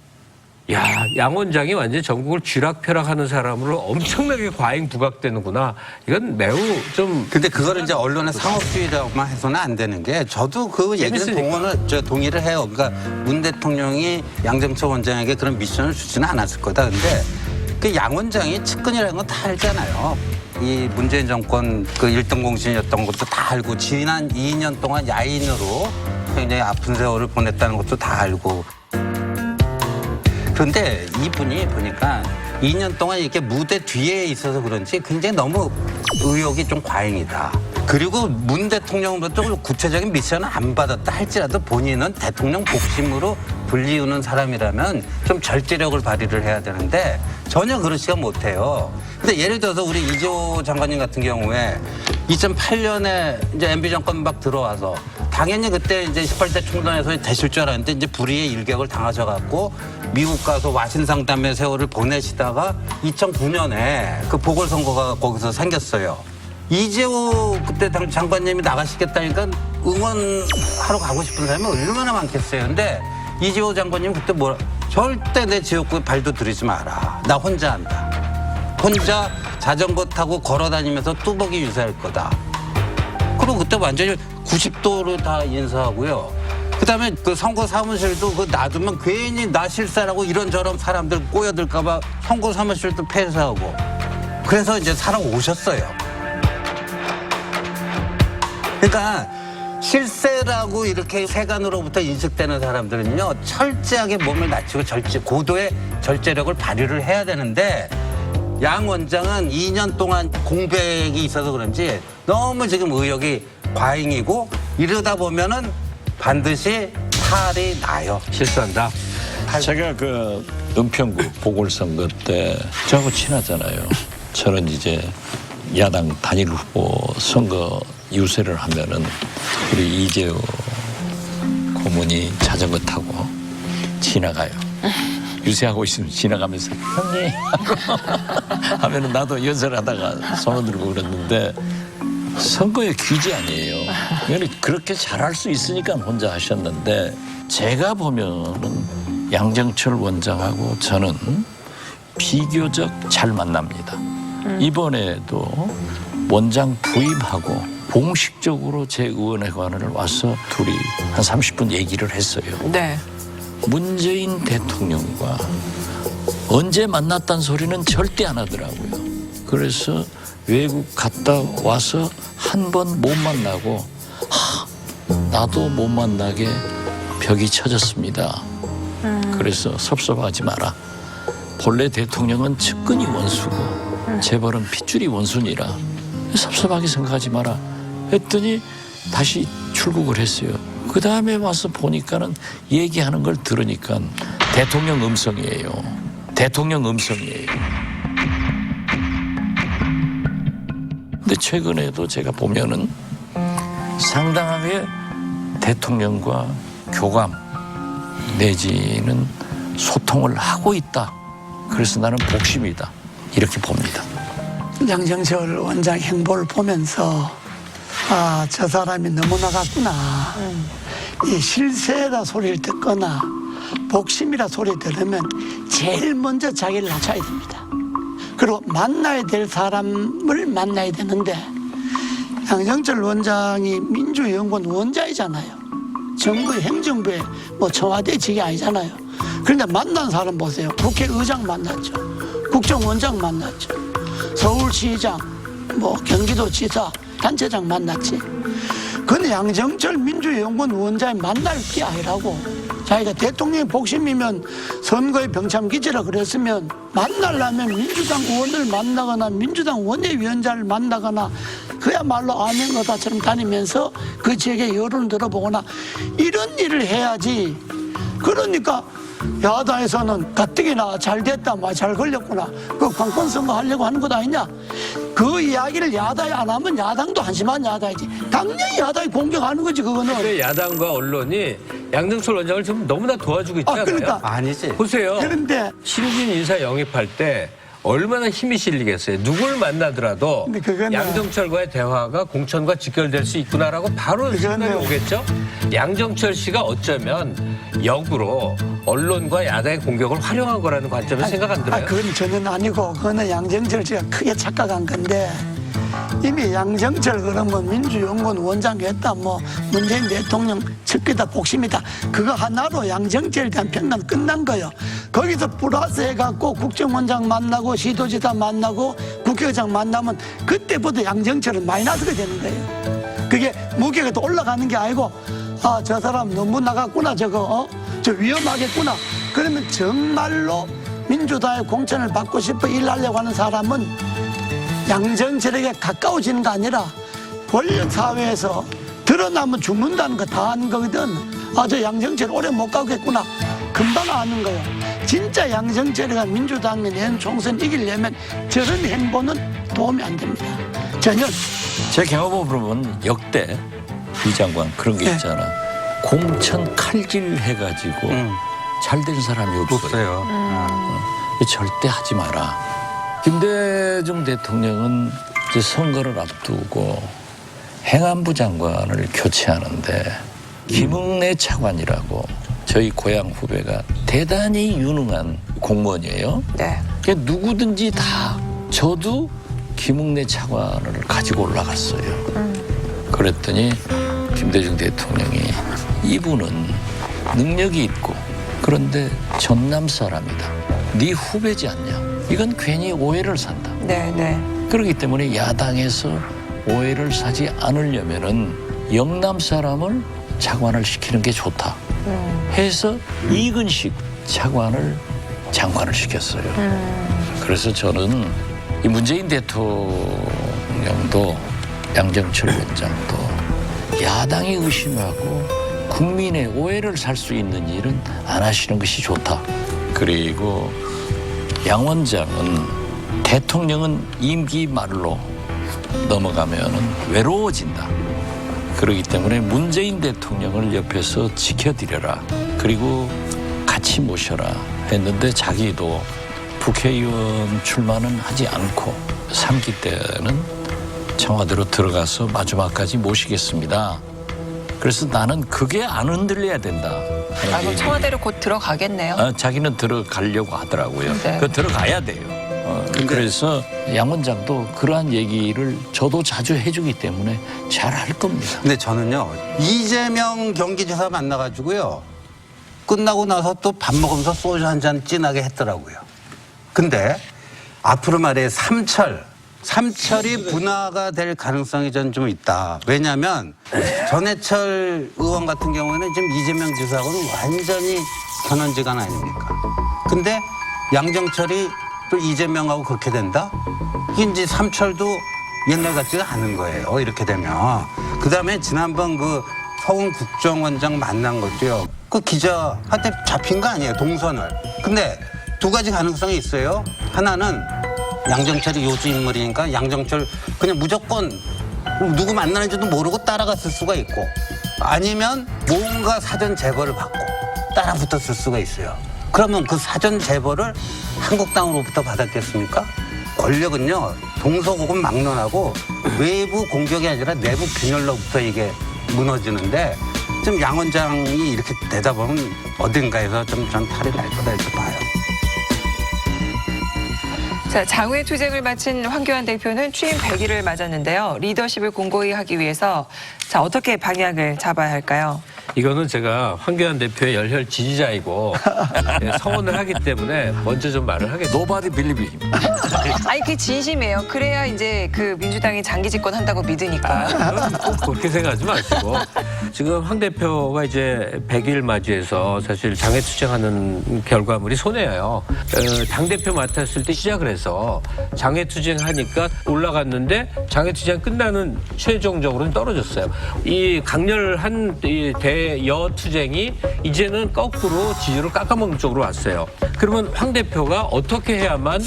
야, 양 원장이 완전히 전국을 쥐락펴락하는 사람으로 엄청나게 과잉 부각되는구나. 이건 매우 좀. 근데 그거를 이제 언론의 상업주의라고만 해서는 안 되는 게 저도 그 얘기는 동의를 해요. 그러니까 문 대통령이 양정철 원장에게 그런 미션을 주지는 않았을 거다. 근데 그 양 원장이 측근이라는 건 다 알잖아요. 이 문재인 정권 그 1등 공신이었던 것도 다 알고 지난 2년 동안 야인으로 굉장히 아픈 세월을 보냈다는 것도 다 알고. 그런데 이분이 보니까 2년 동안 이렇게 무대 뒤에 있어서 그런지 굉장히 너무 의욕이 좀 과잉이다. 그리고 문 대통령부터 구체적인 미션을 안 받았다 할지라도 본인은 대통령 복심으로 불리우는 사람이라면 좀 절제력을 발휘를 해야 되는데 전혀 그렇지가 못해요. 근데 예를 들어서 우리 이재호 장관님 같은 경우에 2008년에 이제 MB 정권 막 들어와서 당연히 그때 이제 18대 총선에서 되실 줄 알았는데 이제 불의의 일격을 당하셔갖고 미국 가서 와신상담의 세월을 보내시다가 2009년에 그 보궐선거가 거기서 생겼어요. 이재호 그때 장관님이 나가시겠다니까 응원하러 가고 싶은 사람이 얼마나 많겠어요. 근데 이재호 장관님 그때 뭐라 절대 내 지역구에 발도 들이지 마라. 나 혼자 한다. 혼자 자전거 타고 걸어다니면서 뚜벅이 유세할 거다. 그리고 그때 완전히 90도로 다 인사하고요. 그다음에 그 선거 사무실도 그 놔두면 괜히 나 실세라고 이런저런 사람들 꼬여들까봐 선거 사무실도 폐쇄하고. 그래서 이제 살아오셨어요. 그러니까 실세라고 이렇게 세간으로부터 인식되는 사람들은요 철저하게 몸을 낮추고 고도의 절제력을 발휘를 해야 되는데 양 원장은 2년 동안 공백이 있어서 그런지 너무 지금 의욕이 과잉이고 이러다 보면은 반드시 탈이 나요. 실수한다. 제가 그 은평구 보궐선거 때 저하고 친하잖아요. 저는 이제 야당 단일 후보 선거 유세를 하면은 우리 이재호 고문이 자전거 타고 지나가요. 유세하고 있으면 지나가면서 형님 하면은 나도 연설하다가 손을 들고 그랬는데 선거의 귀지 아니에요. 그렇게 잘할 수 있으니까 혼자 하셨는데 제가 보면은 양정철 원장하고 저는 비교적 잘 만납니다. 이번에도 원장 부임하고 공식적으로 제 의원회관을 와서 둘이 한 30분 얘기를 했어요. 네. 문재인 대통령과 언제 만났다는 소리는 절대 안 하더라고요. 그래서 외국 갔다 와서 한 번 못 만나고 나도 못 만나게 벽이 쳐졌습니다. 그래서 섭섭하지 마라. 본래 대통령은 측근이 원수고 재벌은 핏줄이 원순이라 섭섭하게 생각하지 마라 했더니 다시 출국을 했어요. 그 다음에 와서 보니까는 얘기하는 걸 들으니까 대통령 음성이에요. 대통령 음성이에요. 근데 최근에도 제가 보면은 상당하게 대통령과 교감 내지는 소통을 하고 있다. 그래서 나는 복심이다. 이렇게 봅니다. 양정철 원장 행보를 보면서 아, 저 사람이 너무 나갔구나. 이 실세다 소리를 듣거나 복심이라 소리 들으면 제일 먼저 자기를 낮춰야 됩니다. 그리고 만나야 될 사람을 만나야 되는데 양정철 원장이 민주연구원 원장이잖아요. 정부의 행정부의 뭐 청와대 직이 아니잖아요. 그런데 만난 사람 보세요. 국회의장 만났죠. 국정원장 만났죠. 서울시장, 뭐 경기도지사, 단체장 만났지. 근데 양정철 민주연구원 원장이 만날 게 아니라고. 자기가 대통령의 복심이면 선거의 병참기지라 그랬으면 만나려면 민주당 의원을 만나거나 민주당 원내위원장을 만나거나 그야말로 아멘거다처럼 다니면서 그 지역의 여론을 들어보거나 이런 일을 해야지. 그러니까 야당에서는 가뜩이나 잘 됐다, 잘 걸렸구나. 그 관권 선거 하려고 하는 것 아니냐. 그 이야기를 야당이 안 하면 야당도 한심한 야당이지. 당연히 야당이 공격하는 거지, 그거는. 야당과 언론이 양정철 원장을 지금 너무나 도와주고 있잖아요. 그러니까. 아니지. 보세요. 그런데 신진 인사 영입할 때 얼마나 힘이 실리겠어요. 누굴 만나더라도 근데 그거는- 양정철과의 대화가 공천과 직결될 수 있구나라고 바로 생각이 오겠죠. 양정철 씨가 어쩌면 역으로 언론과 야당의 공격을 활용한 거라는 관점에서 생각 안 들어요? 그건 전혀 아니고 그거는 양정철 씨가 크게 착각한 건데 이미 양정철 그러면 민주연구원 원장이었다, 뭐 문재인 대통령 측기다, 복심이다, 그거 하나로 양정철에 대한 평가는 끝난 거예요. 거기서 플러스 해갖고 국정원장 만나고 시도지사 만나고 국회의장 만나면 그때부터 양정철은 마이너스가 되는 거예요. 그게 무게가 더 올라가는 게 아니고 아, 저 사람 너무 나갔구나, 저거 저 위험하겠구나. 그러면 정말로 민주당의 공천을 받고 싶어 일하려고 하는 사람은 양정철에게 가까워지는 거 아니라 권력 사회에서 드러나면 죽는다는 거 다 아는 거거든. 아, 저 양정철 오래 못 가겠구나. 금방 아는 거예요. 진짜 양정철이가 민주당이 낸 총선 이기려면 저런 행보는 도움이 안 됩니다. 전혀. 제 경험으로 보면 역대 이 장관 그런 게 있잖아. 공천 칼질 해가지고 잘 된 사람이 없어요. 절대 하지 마라. 김대중 대통령은 이제 선거를 앞두고 행안부 장관을 교체하는데 김응래 차관이라고 저희 고향 후배가 대단히 유능한 공무원이에요. 네. 그러니까 누구든지 다 저도 김응래 차관을 가지고 올라갔어요. 그랬더니 김대중 대통령이 이분은 능력이 있고 그런데 전남 사람이다. 네 후배지 않냐. 이건 괜히 오해를 산다. 네. 그렇기 때문에 야당에서 오해를 사지 않으려면은 영남 사람을 차관을 시키는 게 좋다. 해서 이근식 차관을 장관을 시켰어요. 그래서 저는 이 문재인 대통령도 양정철 원장도 야당이 의심하고 국민의 오해를 살 수 있는 일은 안 하시는 것이 좋다. 그리고 양 원장은 대통령은 임기 말로 넘어가면은 외로워진다. 그렇기 때문에 문재인 대통령을 옆에서 지켜드려라. 그리고 같이 모셔라 했는데 자기도 국회의원 출마는 하지 않고 3기 때는 청와대로 들어가서 마지막까지 모시겠습니다. 그래서 나는 그게 안 흔들려야 된다. 그럼 청와대로 곧 들어가겠네요. 자기는 들어가려고 하더라고요. 네. 그 들어가야 돼요. 그래서 양 원장도 그러한 얘기를 저도 자주 해주기 때문에 잘 할 겁니다. 근데 저는요, 이재명 경기지사 만나가지고요, 끝나고 나서 또 밥 먹으면서 소주 한 잔 진하게 했더라고요. 근데 앞으로 말해 삼철이 분화가 될 가능성이 전 좀 있다. 왜냐하면 전해철 의원 같은 경우에는 지금 이재명 지사하고는 완전히 견원지간 아닙니까? 근데 양정철이 또 이재명하고 그렇게 된다? 이게 이제 삼철도 옛날 같지가 않은 거예요. 이렇게 되면. 그 다음에 지난번 그 서훈 국정원장 만난 것도요. 그 기자한테 잡힌 거 아니에요. 동선을. 근데 두 가지 가능성이 있어요. 하나는 양정철이 요주 인물이니까 양정철 그냥 무조건 누구 만나는지도 모르고 따라갔을 수가 있고, 아니면 뭔가 사전 제보를 받고 따라 붙었을 수가 있어요. 그러면 그 사전 제보를 한국당으로부터 받았겠습니까? 권력은요 동서고금 막론하고 외부 공격이 아니라 내부 균열로부터 이게 무너지는데 좀 양 원장이 이렇게 되다 보면 어딘가에서 좀 전 탈이 날 거다 이렇게 봐요. 자, 장외 투쟁을 마친 황교안 대표는 취임 100일을 맞았는데요. 리더십을 공고히 하기 위해서 자, 어떻게 방향을 잡아야 할까요? 이거는 제가 황교안 대표의 열혈 지지자이고 성원을 하기 때문에 먼저 좀 말을 하겠습니다. Nobody believe him. 아니, 그게 진심이에요. 그래야 이제 그 민주당이 장기 집권한다고 믿으니까. 꼭 그렇게 생각하지 마시고 지금 황 대표가 이제 100일 맞이해서 사실 장애 투쟁하는 결과물이 손해예요. 당 대표 맡았을 때 시작을 해서 장애 투쟁하니까 올라갔는데 장애 투쟁 끝나는 최종적으로는 떨어졌어요. 이 강렬한 이 대여 투쟁이 이제는 거꾸로 지지를 깎아먹는 쪽으로 왔어요. 그러면 황 대표가 어떻게 해야만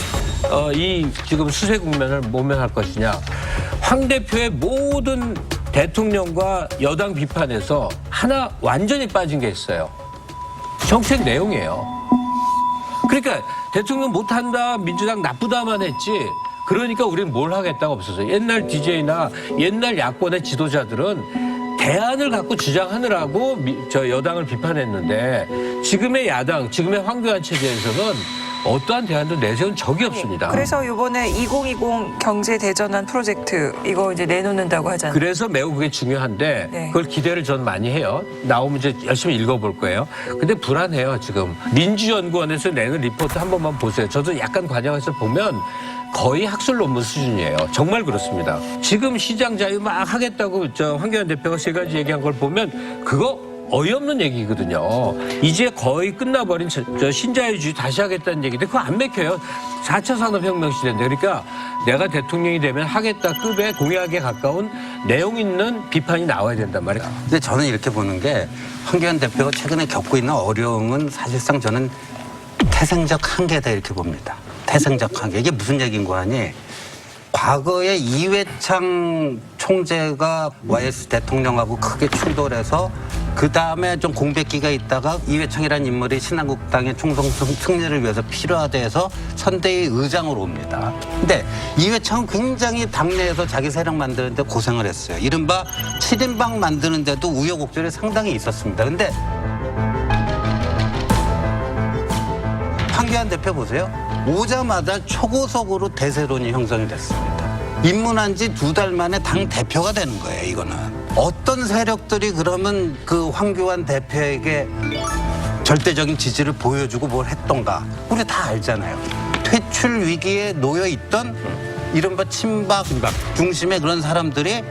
이 지금 수세 국면을 모면할 것이냐? 황 대표의 모든 대통령과 여당 비판에서 하나 완전히 빠진 게 있어요. 정책 내용이에요. 그러니까 대통령 못한다, 민주당 나쁘다만 했지. 그러니까 우리는 뭘 하겠다가 없었어요. 옛날 DJ나 옛날 야권의 지도자들은 대안을 갖고 주장하느라고 저 여당을 비판했는데 지금의 야당, 지금의 황교안 체제에서는 어떠한 대안도 내세운 적이 없습니다. 그래서 이번에 2020 경제대전환 프로젝트 이거 이제 내놓는다고 하잖아요. 그래서 매우 그게 중요한데 그걸 기대를 전 많이 해요. 나오면 이제 열심히 읽어볼 거예요. 근데 불안해요, 지금. 민주연구원에서 내는 리포트 한 번만 보세요. 저도 약간 관여해서 보면 거의 학술 논문 수준이에요. 정말 그렇습니다. 지금 시장 자유 막 하겠다고 저 황교안 대표가 3가지 얘기한 걸 보면 그거 어이없는 얘기거든요. 이제 거의 끝나버린 저 신자유주의 다시 하겠다는 얘기인데 그거 안 맥혀요. 4차 산업혁명 시대인데. 그러니까 내가 대통령이 되면 하겠다 급의 공약에 가까운 내용 있는 비판이 나와야 된단 말이에요. 근데 저는 이렇게 보는 게 황교안 대표가 최근에 겪고 있는 어려움은 사실상 저는 태생적 한계다 이렇게 봅니다. 태생적 한계. 이게 무슨 얘기인가 하니 과거에 이회창 총재가 YS 대통령하고 크게 충돌해서 그다음에 좀 공백기가 있다가 이회창이라는 인물이 신한국당의 총선 승리를 위해서 필요하다 해서 선대위 의장으로 옵니다. 근데 이회창은 굉장히 당내에서 자기 세력 만드는데 고생을 했어요. 이른바 7인방 만드는데도 우여곡절이 상당히 있었습니다. 근데 황교안 대표 보세요. 오자마자 초고속으로 대세론이 형성이 됐습니다. 입문한 지 2달 만에 당 대표가 되는 거예요, 이거는. 어떤 세력들이 그러면 그 황교안 대표에게 절대적인 지지를 보여주고 뭘 했던가. 우리 다 알잖아요. 퇴출 위기에 놓여 있던 이른바 친박 중심의 그런 사람들이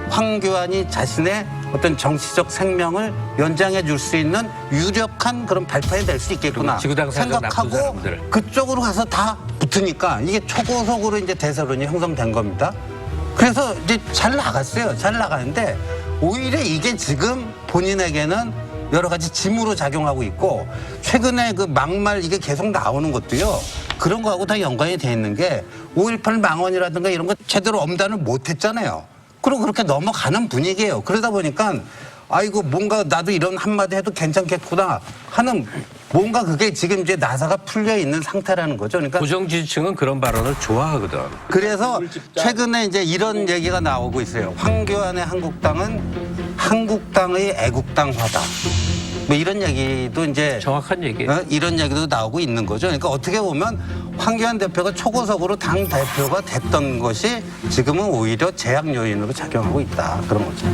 황교안이 자신의 어떤 정치적 생명을 연장해 줄 수 있는 유력한 그런 발판이 될 수 있겠구나 생각하고 그쪽으로 가서 다 붙으니까 이게 초고속으로 이제 대세론이 형성된 겁니다. 그래서 이제 잘 나갔어요. 잘 나가는데 오히려 이게 지금 본인에게는 여러 가지 짐으로 작용하고 있고 최근에 그 막말 이게 계속 나오는 것도요. 그런 거하고 다 연관이 돼 있는 게 5.18 망언이라든가 이런 거 제대로 엄단을 못 했잖아요. 그리고 그렇게 넘어가는 분위기예요. 그러다 보니까 아이고 뭔가 나도 이런 한마디 해도 괜찮겠구나 하는 뭔가 그게 지금 이제 나사가 풀려 있는 상태라는 거죠. 그러니까 고정 지지층은 그런 발언을 좋아하거든. 그래서 최근에 이제 이런 얘기가 나오고 있어요. 황교안의 한국당은 한국당의 애국당화다. 뭐 이런 얘기도 이제 정확한 얘기예요. 이런 얘기도 나오고 있는 거죠. 그러니까 어떻게 보면 황교안 대표가 초고속으로 당 대표가 됐던 것이 지금은 오히려 제약 요인으로 작용하고 있다. 그런 거죠.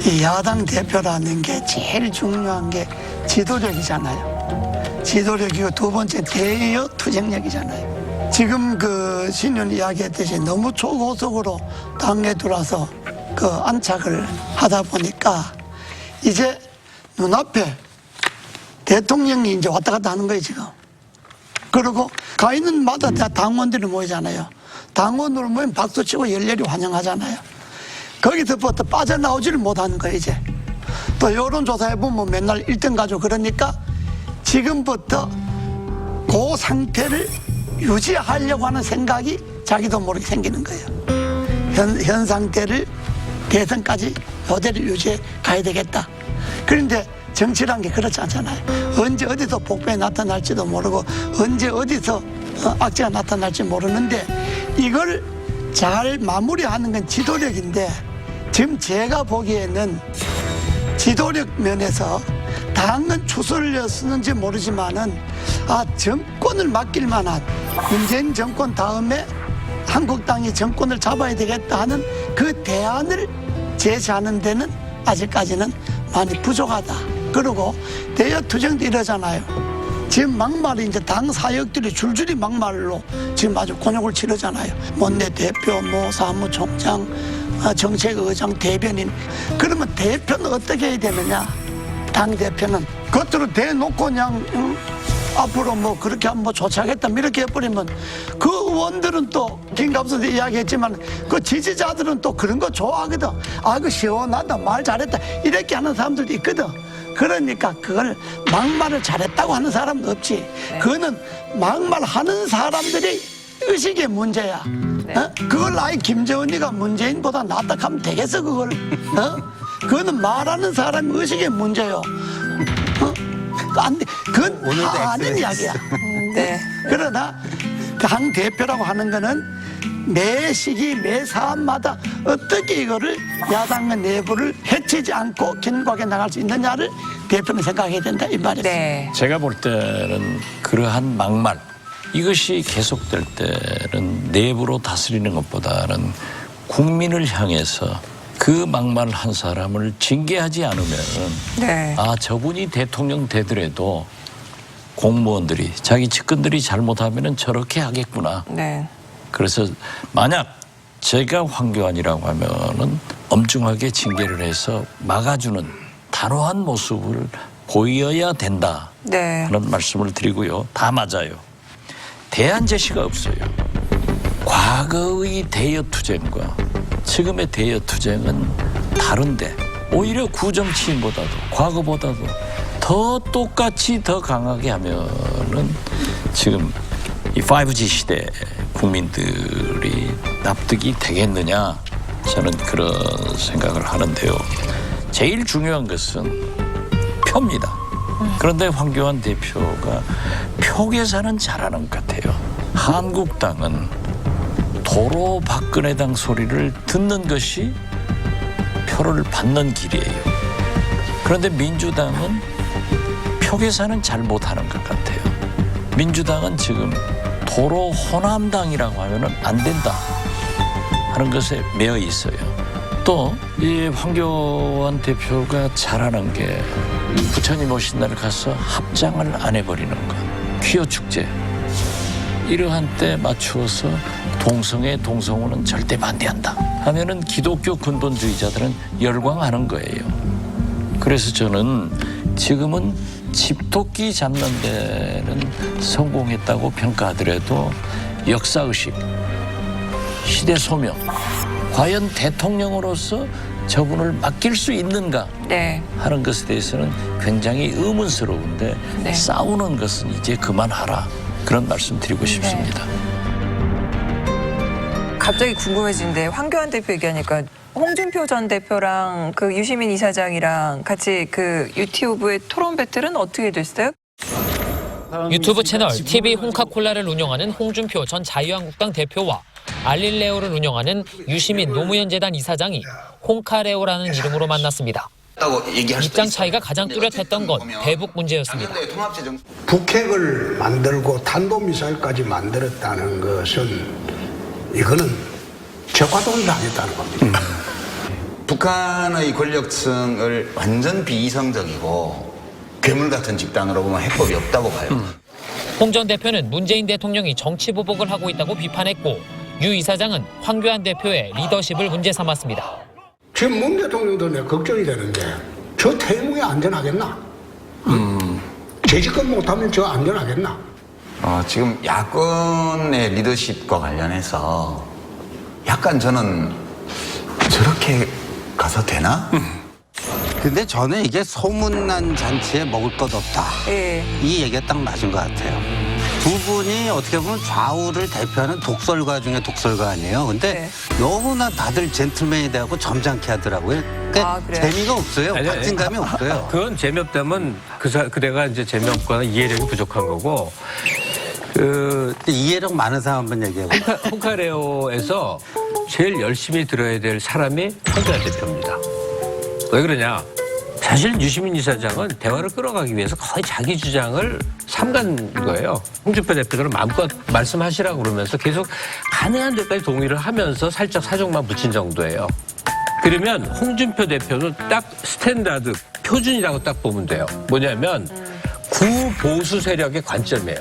이 야당 대표라는 게 제일 중요한 게 지도력이잖아요. 지도력이고 두 번째 대여 투쟁력이잖아요. 지금 그 신윤 이야기했듯이 너무 초고속으로 당에 들어와서 그 안착을 하다 보니까 이제 눈앞에 대통령이 이제 왔다 갔다 하는 거예요, 지금. 그리고 가 있는 마다 다 당원들이 모이잖아요. 당원으로 모이면 박수치고 열렬히 환영하잖아요. 거기서부터 빠져나오지를 못하는 거예요, 이제. 또 여론조사해보면 맨날 1등 가지고 그러니까 지금부터 그 상태를 유지하려고 하는 생각이 자기도 모르게 생기는 거예요. 현 상태를 대선까지 이대로 유지해 가야 되겠다. 그런데 정치란 게 그렇지 않잖아요. 언제 어디서 복변이 나타날지도 모르고 언제 어디서 악재가 나타날지 모르는데 이걸 잘 마무리하는 건 지도력인데 지금 제가 보기에는 지도력 면에서 당은 추설려 쓰는지 모르지만은 정권을 맡길 만한 문재인 정권 다음에 한국당이 정권을 잡아야 되겠다 하는 그 대안을 제시하는 데는 아직까지는 많이 부족하다. 그리고 대여 투쟁도 이러잖아요. 지금 막말이 이제 당 사역들이 줄줄이 막말로 지금 아주 곤욕을 치르잖아요. 원내대표, 사무총장, 정책의장, 대변인. 그러면 대표는 어떻게 해야 되느냐? 당대표는 겉으로 대놓고 그냥 앞으로 그렇게 하면 조치하겠다 이렇게 해버리면 그 의원들은 또 김갑수도 이야기했지만 그 지지자들은 또 그런 거 좋아하거든. 그 시원하다, 말 잘했다 이렇게 하는 사람들도 있거든. 그러니까 그걸 막말을 잘했다고 하는 사람도 없지. 그거는 막말하는 사람들이 의식의 문제야. 그걸 아예 김재원이가 문재인보다 낫다 하면 되겠어 그걸? 그거는 말하는 사람 의식의 문제요. 안 돼. 그건 다 아는 이야기야. 네. 그러나 당 대표라고 하는 거는 매 시기 매 사안마다 어떻게 이거를 야당의 내부를 해치지 않고 견고하게 나갈 수 있느냐를 대표는 생각해야 된다 이 말이에요. 네. 제가 볼 때는 그러한 막말 이것이 계속될 때는 내부로 다스리는 것보다는 국민을 향해서 그 막말 한 사람을 징계하지 않으면 네. 저분이 대통령 되더라도 공무원들이 자기 측근들이 잘못하면 저렇게 하겠구나. 네. 그래서 만약 제가 황교안이라고 하면은 엄중하게 징계를 해서 막아주는 단호한 모습을 보여야 된다 네. 하는 말씀을 드리고요. 다 맞아요. 대안 제시가 없어요. 과거의 대여투쟁과 지금의 대여투쟁은 다른데 오히려 구정치인보다도 과거보다도 더 똑같이 더 강하게 하면은 지금 이 5G 시대 국민들이 납득이 되겠느냐 저는 그런 생각을 하는데요. 제일 중요한 것은 표입니다. 그런데 황교안 대표가 표 계산은 잘하는 것 같아요. 한국당은 도로 박근혜당 소리를 듣는 것이 표를 받는 길이에요. 그런데 민주당은 표 계산은 잘 못하는 것 같아요. 민주당은 지금 도로 호남당이라고 하면 안 된다 하는 것에 매여 있어요. 또 이 황교안 대표가 잘하는 게 부처님 오신 날 가서 합장을 안 해버리는 것. 퀴어 축제. 이러한 때 맞추어서 동성우는 절대 반대한다 하면은 기독교 근본주의자들은 열광하는 거예요. 그래서 저는 지금은 집토끼 잡는 데는 성공했다고 평가하더라도 역사의식, 시대 소명, 과연 대통령으로서 저분을 맡길 수 있는가 네. 하는 것에 대해서는 굉장히 의문스러운데 네. 싸우는 것은 이제 그만하라 그런 말씀 드리고 싶습니다. 갑자기 궁금해지는데 황교안 대표 얘기하니까 홍준표 전 대표랑 그 유시민 이사장이랑 같이 그 유튜브의 토론 배틀은 어떻게 됐어요? 유튜브 채널 TV 홍카콜라를 운영하는 홍준표 전 자유한국당 대표와 알릴레오를 운영하는 유시민 노무현재단 이사장이 홍카레오라는 이름으로 만났습니다. 입장 차이가 가장 뚜렷했던 건 대북 문제였습니다. 북핵을 만들고 탄도미사일까지 만들었다는 것은 이거는 적화동을 당했다는 겁니다. 북한의 권력층을 완전 비이성적이고 괴물 같은 집단으로 보면 해법이 없다고 봐요. 홍 전 대표는 문재인 대통령이 정치 보복을 하고 있다고 비판했고 유 이사장은 황교안 대표의 리더십을 문제 삼았습니다. 지금 문 대통령도 내가 걱정이 되는데 저 태무에 안전하겠나? 재집권 못하면 저 안전하겠나? 지금 야권의 리더십과 관련해서 약간 저는 저렇게 가서 되나? 근데 저는 이게 소문난 잔치에 먹을 것 없다. 예. 이 얘기가 딱 맞은 것 같아요. 두 분이 어떻게 보면 좌우를 대표하는 독설가 중에 독설가 아니에요. 근데 너무나 다들 젠틀맨이 되고 점잖게 하더라고요. 그러니까 재미가 없어요. 박진감이 없어요. 그건 재미없다면 그대가 이제 재미없거나 이해력이 부족한 거고 이해력 많은 사람 한번 얘기해봐. 홍카레오에서 제일 열심히 들어야 될 사람이 황교안 대표입니다. 왜 그러냐? 사실 유시민 이사장은 대화를 끌어가기 위해서 거의 자기 주장을 삼간 거예요. 홍준표 대표들은 마음껏 말씀하시라고 그러면서 계속 가능한 데까지 동의를 하면서 살짝 사정만 붙인 정도예요. 그러면 홍준표 대표는 딱 스탠다드, 표준이라고 딱 보면 돼요. 뭐냐면 구보수 세력의 관점이에요.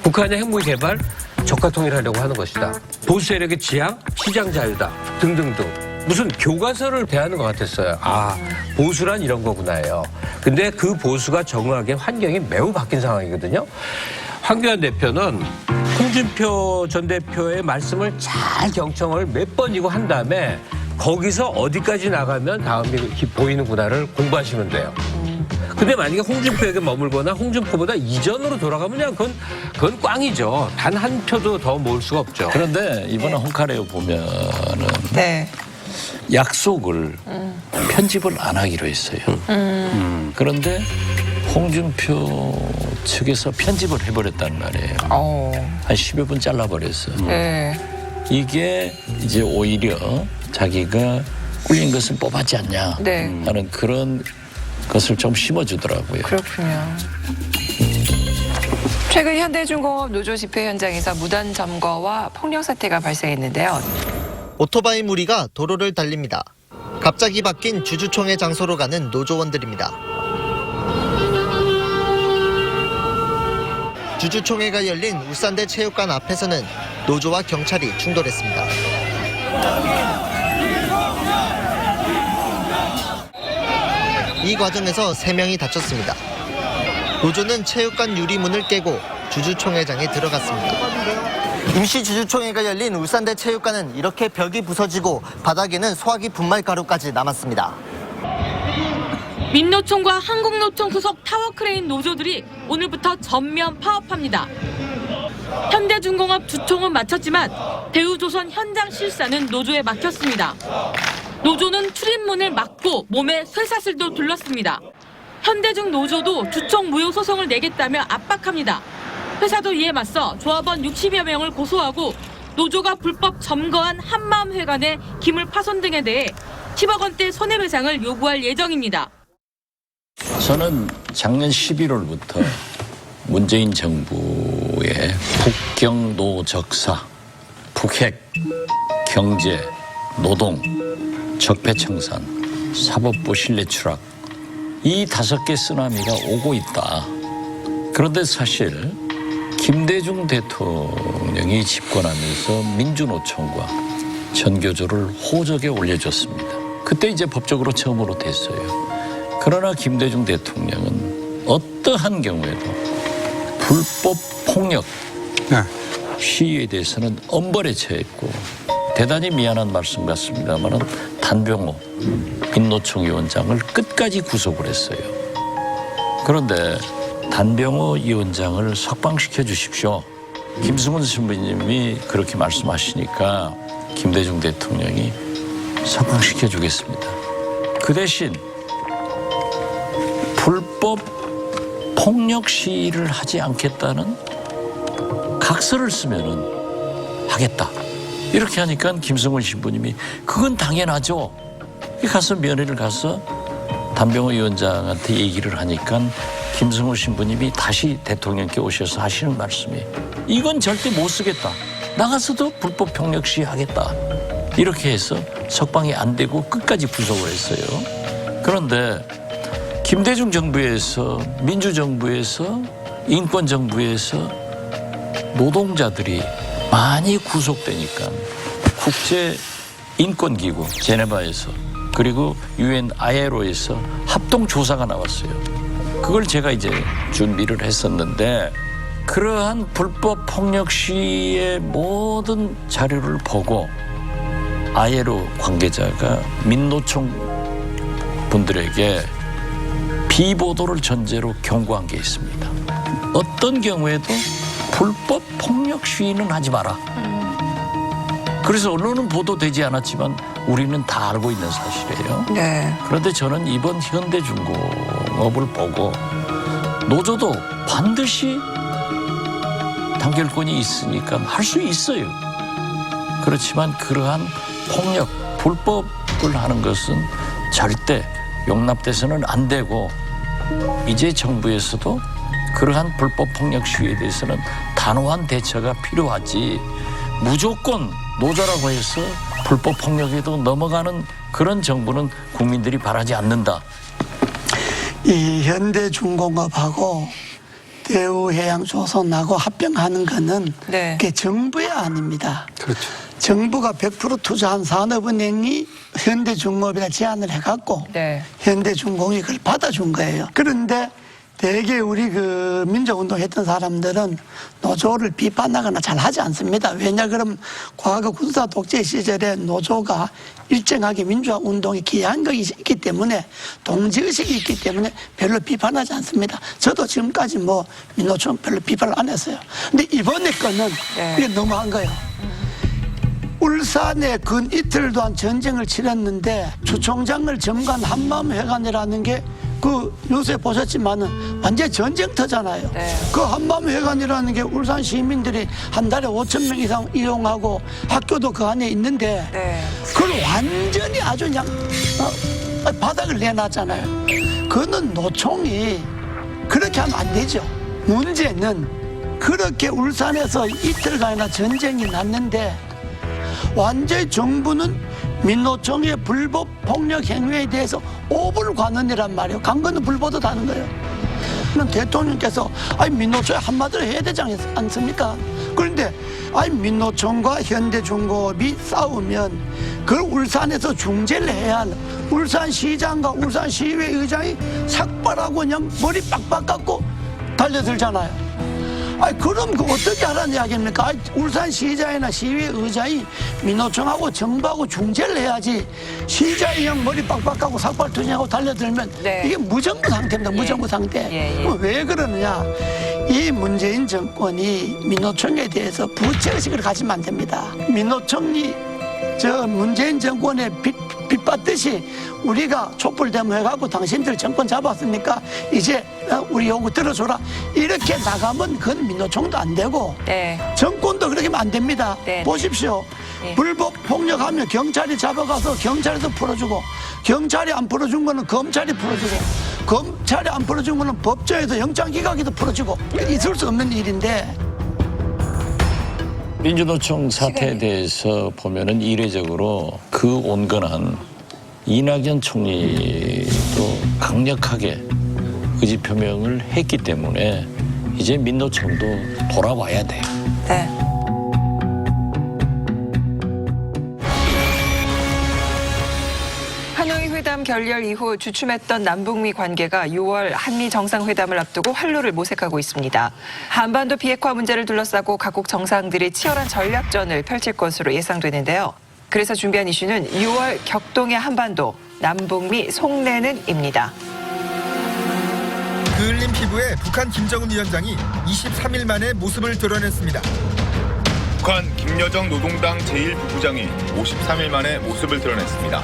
북한의 핵무기 개발, 적화 통일하려고 하는 것이다. 보수 세력의 지향, 시장 자유다. 등등등. 무슨 교과서를 대하는 것 같았어요. 아, 보수란 이런 거구나요. 근데 그 보수가 적응하기에 환경이 매우 바뀐 상황이거든요. 황교안 대표는 홍준표 전 대표의 말씀을 잘 경청을 몇 번이고 한 다음에 거기서 어디까지 나가면 다음이 보이는구나를 공부하시면 돼요. 근데 만약에 홍준표에게 머물거나 홍준표보다 이전으로 돌아가면 그건 꽝이죠. 단 한 표도 더 모을 수가 없죠. 그런데 이번에 홍카레오 보면은 약속을 편집을 안 하기로 했어요. 그런데 홍준표 측에서 편집을 해버렸단 말이에요. 한 10여 분 잘라버렸어요. 이게 이제 오히려 자기가 꿀린 것을 뽑았지 않냐 하는 그런 것을 좀 심어주더라고요. 그렇군요. 최근 현대중공업 노조 집회 현장에서 무단 점거와 폭력 사태가 발생했는데요. 오토바이 무리가 도로를 달립니다. 갑자기 바뀐 주주총회 장소로 가는 노조원들입니다. 주주총회가 열린 울산대 체육관 앞에서는 노조와 경찰이 충돌했습니다. 이 과정에서 3명이 다쳤습니다. 노조는 체육관 유리문을 깨고 주주총회장에 들어갔습니다. 임시 주주총회가 열린 울산대 체육관은 이렇게 벽이 부서지고 바닥에는 소화기 분말가루까지 남았습니다. 민노총과 한국노총 소속 타워크레인 노조들이 오늘부터 전면 파업합니다. 현대중공업 주총은 마쳤지만 대우조선 현장 실사는 노조에 막혔습니다. 노조는 출입문을 막고 몸에 쇠사슬도 둘렀습니다. 현대중 노조도 주총 무효 소송을 내겠다며 압박합니다. 회사도 이에 맞서 조합원 60여 명을 고소하고 노조가 불법 점거한 한마음회관의 기물 파손 등에 대해 10억 원대 손해배상을 요구할 예정입니다. 저는 작년 11월부터 문재인 정부의 북경노적사, 북핵, 경제, 노동, 적폐청산, 사법부 신뢰 추락 이 5개 쓰나미가 오고 있다. 그런데 사실 김대중 대통령이 집권하면서 민주노총과 전교조를 호적에 올려줬습니다. 그때 이제 법적으로 처음으로 됐어요. 그러나 김대중 대통령은 어떠한 경우에도 불법 폭력 시위에 대해서는 엄벌에 처했고 대단히 미안한 말씀 같습니다만 단병호 민노총 위원장을 끝까지 구속을 했어요. 그런데 단병호 위원장을 석방시켜 주십시오. 김승훈 신부님이 그렇게 말씀하시니까 김대중 대통령이 석방시켜 주겠습니다. 그 대신 불법 폭력 시위를 하지 않겠다는 각서를 쓰면은 하겠다. 이렇게 하니까 김승훈 신부님이 그건 당연하죠. 가서 면회를 가서 단병호 위원장한테 얘기를 하니까 김승훈 신부님이 다시 대통령께 오셔서 하시는 말씀이 이건 절대 못 쓰겠다. 나가서도 불법 폭력 시위 하겠다. 이렇게 해서 석방이 안 되고 끝까지 구속을 했어요. 그런데 김대중 정부에서 민주정부에서 인권정부에서 노동자들이 많이 구속되니까 국제인권기구 제네바에서 그리고 UN ILO에서 합동조사가 나왔어요. 그걸 제가 이제 준비를 했었는데 그러한 불법 폭력 시위의 모든 자료를 보고 ILO 관계자가 민노총 분들에게 비보도를 전제로 경고한 게 있습니다. 어떤 경우에도 불법 폭력 시위는 하지 마라. 그래서 언론은 보도되지 않았지만 우리는 다 알고 있는 사실이에요. 그런데 저는 이번 현대중공업을 보고 노조도 반드시 판결권이 있으니까 할 수 있어요. 그렇지만 그러한 폭력, 불법을 하는 것은 절대 용납돼서는 안 되고 이제 정부에서도 그러한 불법 폭력 시위에 대해서는 단호한 대처가 필요하지 무조건 노조라고 해서 불법 폭력에도 넘어가는 그런 정부는 국민들이 바라지 않는다. 이 현대중공업하고 대우해양조선하고 합병하는 거는 그게 정부의 아닙니다. 그렇죠. 정부가 100% 투자한 산업은행이 현대중공업이라 제안을 해갖고 현대중공이 그걸 받아준 거예요. 그런데 대개 우리 그 민주운동 했던 사람들은 노조를 비판하거나 잘 하지 않습니다. 왜냐 그럼 과거 군사 독재 시절에 노조가 일정하게 민주화 운동에 기여한 것이 있기 때문에 동지의식이 있기 때문에 별로 비판하지 않습니다. 저도 지금까지 뭐 민노총 별로 비판을 안 했어요. 근데 이번에 거는 이게 너무한 거예요. 울산에 근 이틀 동안 전쟁을 치렀는데 주총장을 점간 한마음회관이라는 게 그 요새 보셨지만은 완전 전쟁터잖아요. 그 한마음회관이라는 게 울산 시민들이 한 달에 5,000명 이상 이용하고 학교도 그 안에 있는데 그걸 완전히 아주 그냥 바닥을 내놨잖아요. 그거는 노총이 그렇게 하면 안 되죠. 문제는 그렇게 울산에서 이틀간이나 전쟁이 났는데 완전히 정부는 민노총의 불법 폭력 행위에 대해서 오불관원이란 말이에요. 강건은 불보듯 하는 거예요. 대통령께서 민노총에 한마디로 해야 되지 않습니까? 그런데 민노총과 현대중공업이 싸우면 그걸 울산에서 중재를 해야 할 울산시장과 울산시의회 의장이 삭발하고 그냥 머리 빡빡 깎고 달려들잖아요. 그럼 그 어떻게 하라는 이야기입니까? 울산시장이나 시의회 의장이 민노총하고 정부하고 중재를 해야지 시장이 그냥 머리 빡빡하고 삭발투쟁하고 달려들면 이게 무정부 상태입니다. 무정부 상태. 왜 그러느냐? 이 문재인 정권이 민노총에 대해서 부채의식을 가지면 안 됩니다. 민노총이 저 문재인 정권의 빗받듯이 우리가 촛불대모해가고 당신들 정권 잡았으니까 이제 우리 요구 들어줘라 이렇게 나가면 그건 민노총도 안 되고 정권도 그렇게 하면 안 됩니다. 보십시오. 불법 폭력하면 경찰이 잡아가서 경찰에서 풀어주고 경찰이 안 풀어준 거는 검찰이 풀어주고 검찰이 안 풀어준 거는 법정에서 영장기각에도 풀어주고 있을 수 없는 일인데 민주노총 사태에 대해서 보면은 이례적으로 그 온건한 이낙연 총리도 강력하게 의지 표명을 했기 때문에 이제 민노총도 돌아와야 돼요. 하노이 회담 결렬 이후 주춤했던 남북미 관계가 6월 한미 정상회담을 앞두고 활로를 모색하고 있습니다. 한반도 비핵화 문제를 둘러싸고 각국 정상들이 치열한 전략전을 펼칠 것으로 예상되는데요. 그래서 준비한 이슈는 6월 격동의 한반도, 남북미 속내는입니다. 그을린 피부에 북한 김정은 위원장이 23일 만에 모습을 드러냈습니다. 북한 김여정 노동당 제1부부장이 53일 만에 모습을 드러냈습니다.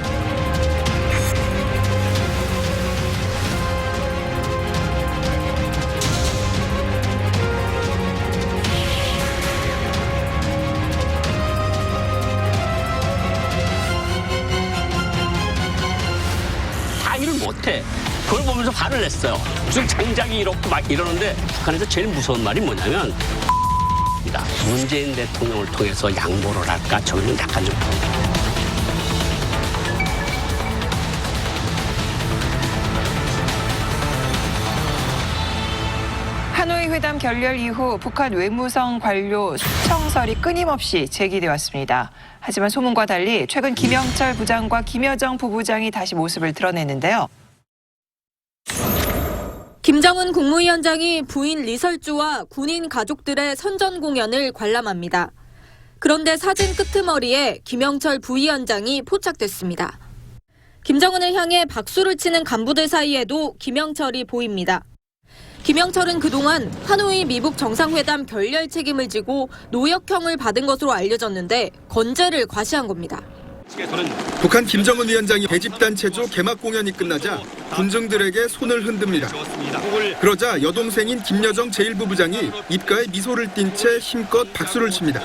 일을 못해. 그걸 보면서 화를 냈어요. 무슨 장작이 이렇고 막 이러는데 북한에서 제일 무서운 말이 뭐냐면 문재인 대통령을 통해서 양보를 할까? 저는 약간 좀 하노이 회담 결렬 이후 북한 외무성 관료 수청설이 끊임없이 제기돼 왔습니다. 하지만 소문과 달리 최근 김영철 부장과 김여정 부부장이 다시 모습을 드러냈는데요. 김정은 국무위원장이 부인 리설주와 군인 가족들의 선전 공연을 관람합니다. 그런데 사진 끄트머리에 김영철 부위원장이 포착됐습니다. 김정은을 향해 박수를 치는 간부들 사이에도 김영철이 보입니다. 김영철은 그동안 하노이 미북 정상회담 결렬 책임을 지고 노역형을 받은 것으로 알려졌는데 건재를 과시한 겁니다. 북한 김정은 위원장이 배집단체조 개막 공연이 끝나자 군중들에게 손을 흔듭니다. 그러자 여동생인 김여정 제1부부장이 입가에 미소를 띤 채 힘껏 박수를 칩니다.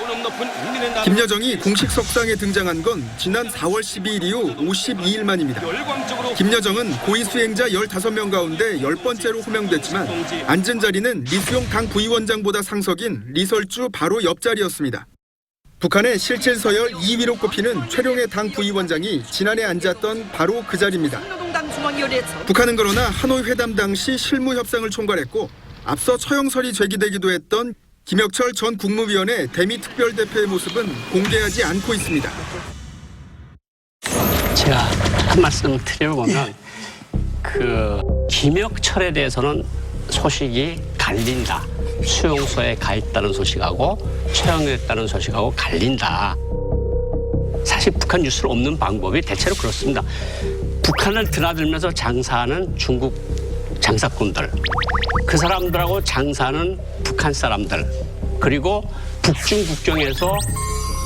김여정이 공식 석상에 등장한 건 지난 4월 12일 이후 52일 만입니다. 김여정은 고위 수행자 15명 가운데 10번째로 호명됐지만 앉은 자리는 리수용 당 부위원장보다 상석인 리설주 바로 옆자리였습니다. 북한의 실질 서열 2위로 꼽히는 최룡해 당 부위원장이 지난해 앉았던 바로 그 자리입니다. 북한은 그러나 하노이 회담 당시 실무 협상을 총괄했고 앞서 처형설이 제기되기도 했던 김혁철 전 국무위원회 대미 특별대표의 모습은 공개하지 않고 있습니다. 제가 한 말씀 드려보면 그 김혁철에 대해서는 소식이 갈린다. 수용소에 가 있다는 소식하고 처형됐다는 소식하고 갈린다. 사실 북한 뉴스를 엎는 방법이 대체로 그렇습니다. 북한을 드나들면서 장사하는 중국 장사꾼들, 그 사람들하고 장사하는 북한 사람들, 그리고 북중 국경에서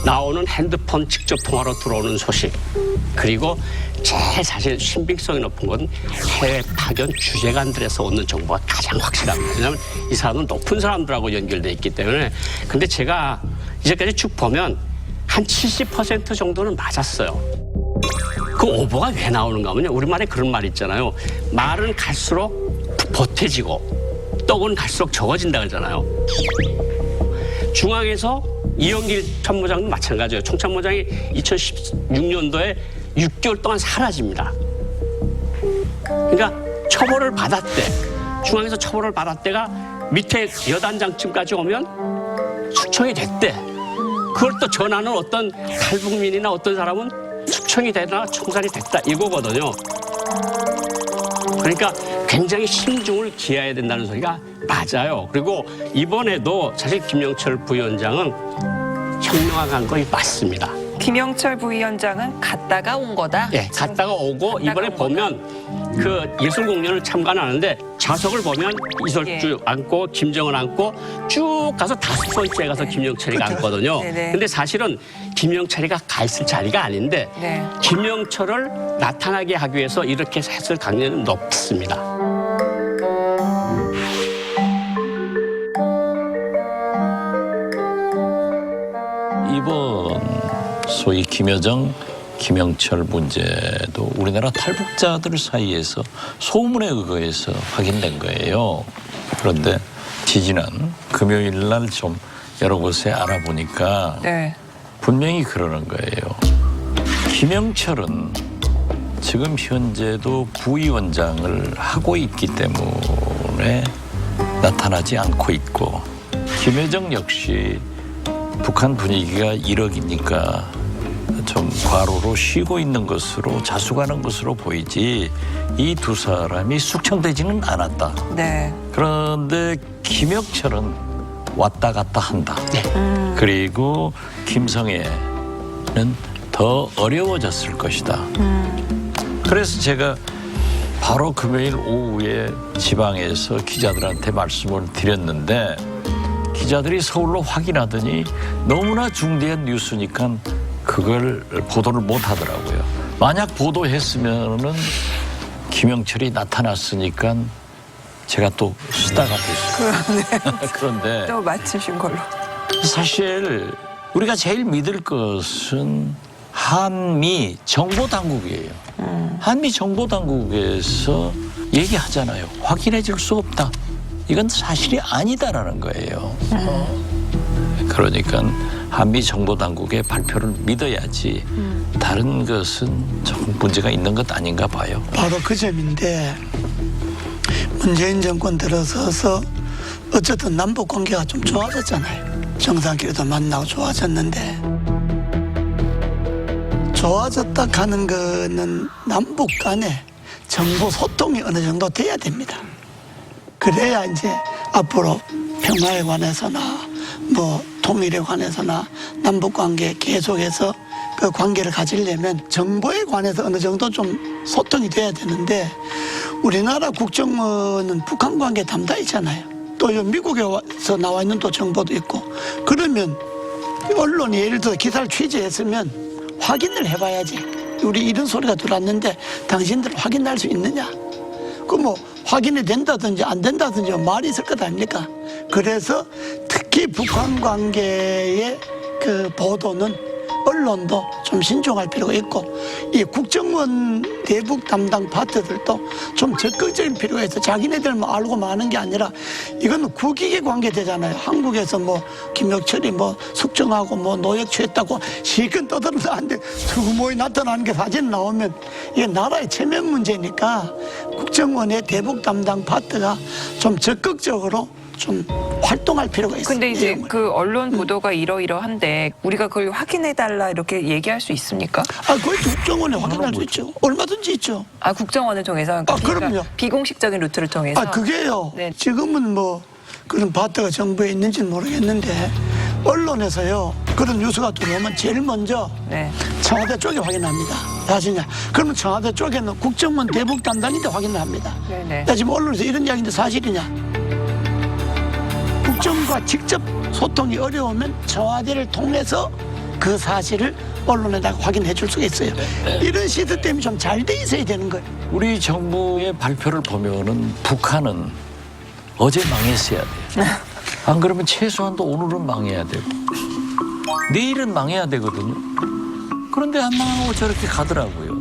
나오는 핸드폰 직접 통화로 들어오는 소식, 그리고 제일 사실 신빙성이 높은 건 해외 파견 주재관들에서 오는 정보가 가장 확실합니다. 왜냐하면 이 사람은 높은 사람들하고 연결돼 있기 때문에. 근데 제가 이제까지 쭉 보면 한 70% 정도는 맞았어요. 그 오보가 왜 나오는가 하면요, 우리말에 그런 말 있잖아요. 말은 갈수록 보태지고 떡은 갈수록 적어진다 그러잖아요. 중앙에서 이영길 참모장도 마찬가지예요. 총참모장이 2016년도에 6개월 동안 사라집니다. 그러니까 처벌을 받았대. 중앙에서 처벌을 받았대가 밑에 여단장쯤까지 오면 숙청이 됐대. 그걸 또 전하는 어떤 탈북민이나 어떤 사람은 숙청이 되나 청산이 됐다 이거거든요. 그러니까 굉장히 신중을 기해야 된다는 소리가 맞아요. 그리고 이번에도 사실 김영철 부위원장은 혁명화 간 거이 맞습니다. 김영철 부위원장은 갔다가 온 거다? 네, 갔다가 오고 이번에 보면 그 예술공연을 참관하는데 좌석을 보면 이설주 앉고 김정은 앉고 쭉 가서 5번째 가서 김영철이가 앉거든요. 근데 사실은 김영철이가 가 있을 자리가 아닌데 김영철을 나타나게 하기 위해서 이렇게 했을 가능성은 높습니다. 이번 소위 김여정, 김영철 문제도 우리나라 탈북자들 사이에서 소문에 의거해서 확인된 거예요. 그런데 지지난 금요일 날 좀 여러 곳에 알아보니까 분명히 그러는 거예요. 김영철은 지금 현재도 부위원장을 하고 있기 때문에 나타나지 않고 있고, 김여정 역시 북한 분위기가 이러기니까 좀 과로로 쉬고 있는 것으로 자숙하는 것으로 보이지 이 두 사람이 숙청되지는 않았다. 그런데 김혁철은 왔다 갔다 한다. 그리고 김성애는 더 어려워졌을 것이다. 그래서 제가 바로 금요일 오후에 지방에서 기자들한테 말씀을 드렸는데 기자들이 서울로 확인하더니 너무나 중대한 뉴스니까 그걸 보도를 못 하더라고요. 만약 보도했으면은 김영철이 나타났으니까 제가 또 수다가 됐어요. 그런데 또 맞추신 걸로. 사실 우리가 제일 믿을 것은 한미 정보당국이에요. 한미 정보당국에서 얘기하잖아요. 확인해 줄 수 없다. 이건 사실이 아니다라는 거예요. 그러니까 한미 정보당국의 발표를 믿어야지 다른 것은 좀 문제가 있는 것 아닌가 봐요. 바로 그 점인데 문재인 정권 들어서서 어쨌든 남북 관계가 좀 좋아졌잖아요. 정상끼리도 만나고 좋아졌는데 좋아졌다 하는 거는 남북 간에 정보 소통이 어느 정도 돼야 됩니다. 그래야 이제 앞으로 평화에 관해서나 뭐 통일에 관해서나 남북관계 계속해서 그 관계를 가지려면 정보에 관해서 어느 정도 좀 소통이 돼야 되는데 우리나라 국정원은 북한 관계 담당이잖아요. 또 미국에서 나와 있는 또 정보도 있고 그러면 언론이 예를 들어 기사를 취재했으면 확인을 해봐야지. 우리 이런 소리가 들어왔는데 당신들 확인할 수 있느냐? 그 뭐 확인이 된다든지 안 된다든지 말이 있을 것 아닙니까? 그래서 특히 북한 관계의 그 보도는 언론도 좀 신중할 필요가 있고 이 국정원 대북 담당 파트들도 좀 적극적인 필요가 있어. 자기네들만 알고 마는 게 아니라 이건 국익에 관계되잖아요. 한국에서 뭐 김혁철이 뭐 숙정하고 뭐 노역 취했다고 실컷 떠들어나는데 수모이 나타나는 게 사진 나오면 이게 나라의 체면 문제니까 국정원의 대북 담당 파트가 좀 적극적으로 좀 활동할 필요가 있어요. 근데 이제 그 언론 보도가 이러이러한데 우리가 그걸 확인해달라 이렇게 얘기할 수 있습니까? 아, 그걸 국정원에 확인할 수 있죠. 얼마든지 있죠. 아, 국정원을 통해서? 그러니까 그럼요. 비공식적인 루트를 통해서? 아, 그게요. 네. 지금은 뭐 그런 파트가 정부에 있는지는 모르겠는데 언론에서요. 그런 뉴스가 들어오면 제일 먼저 청와대 쪽에 확인합니다. 사실이냐. 그러면 청와대 쪽에는 국정원 대북 담당인데 확인을 합니다. 네네. 야, 지금 언론에서 이런 이야기인데 사실이냐. 국정과 직접 소통이 어려우면 청와대를 통해서 그 사실을 언론에다가 확인해 줄 수가 있어요. 이런 시스템이 좀 잘 돼 있어야 되는 거예요. 우리 정부의 발표를 보면은 북한은 어제 망했어야 돼요. 안 그러면 최소한도 오늘은 망해야 되고 내일은 망해야 되거든요. 그런데 안 망하고 저렇게 가더라고요.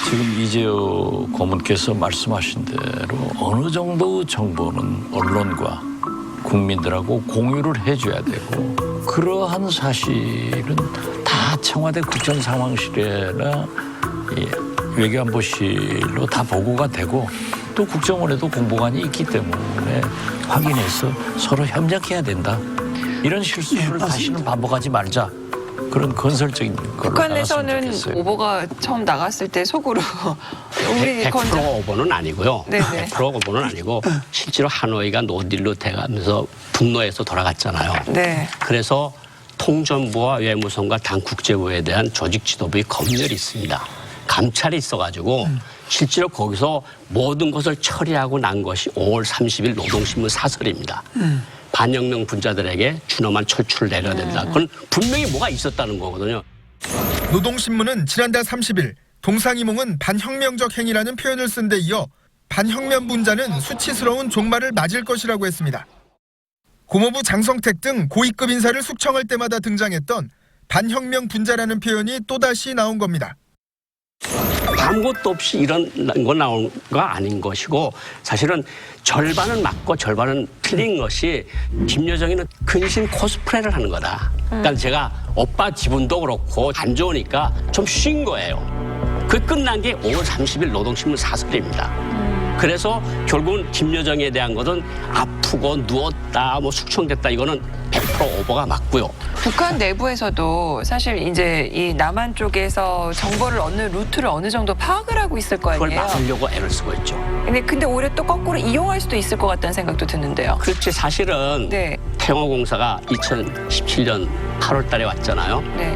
지금 이재호 고문께서 말씀하신 대로 어느 정도 정보는 언론과 국민들하고 공유를 해줘야 되고 그러한 사실은 다 청와대 국정상황실이나 외교안보실로 다 보고가 되고 또 국정원에도 공보관이 있기 때문에 확인해서 서로 협력해야 된다. 이런 실수를 다시는 반복하지 말자. 그런 건설적인 걸로 북한에서는 오보가 처음 나갔을 때 속으로 우리 100% 오보는 아니고요. 네네. 100% 오보는 아니고 실제로 하노이가 노딜로 돼가면서 분노해서 돌아갔잖아요. 네. 그래서 통전부와 외무성과 당 국제부에 대한 조직 지도부의 검열이 있습니다. 감찰이 있어가지고 실제로 거기서 모든 것을 처리하고 난 것이 5월 30일 노동신문 사설입니다. 반혁명 분자들에게 준엄한 철출을 내려야 된다. 그건 분명히 뭐가 있었다는 거거든요. 노동신문은 지난달 30일 동상이몽은 반혁명적 행위라는 표현을 쓴 데 이어 반혁명 분자는 수치스러운 종말을 맞을 것이라고 했습니다. 고모부 장성택 등 고위급 인사를 숙청할 때마다 등장했던 반혁명 분자라는 표현이 또다시 나온 겁니다. 아무것도 없이 이런 거 나온 거 아닌 것이고 사실은 절반은 맞고 절반은 틀린 것이 김여정이는 근신 코스프레를 하는 거다. 그러니까 제가 오빠 지분도 그렇고 안 좋으니까 좀 쉰 거예요. 그 끝난 게 5월 30일 노동신문 사설입니다. 그래서 결국은 김여정에 대한 것은 아프고 누웠다, 뭐 숙청됐다 이거는 100% 오보가 맞고요. 북한 내부에서도 사실 이제 이 남한 쪽에서 정보를 얻는 루트를 어느 정도 파악을 하고 있을 거 그걸 아니에요. 막으려고 애를 쓰고 있죠. 근데 오히려 또 거꾸로 이용할 수도 있을 것 같다는 생각도 드는데요. 그렇지 사실은 태영호공사가 2017년 8월 달에 왔잖아요. 네.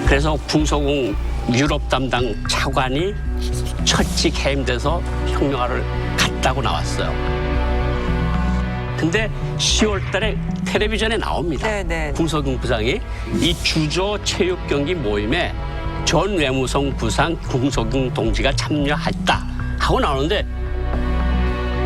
그래서 궁서공 유럽 담당 차관이 철칙 해임돼서 혁명화를 갔다고 나왔어요. 근데 10월 달에 텔레비전에 나옵니다. 궁서공 부상이 이 주조 체육 경기 모임에 전 외무성 부상 궁서공 동지가 참여했다 하고 나오는데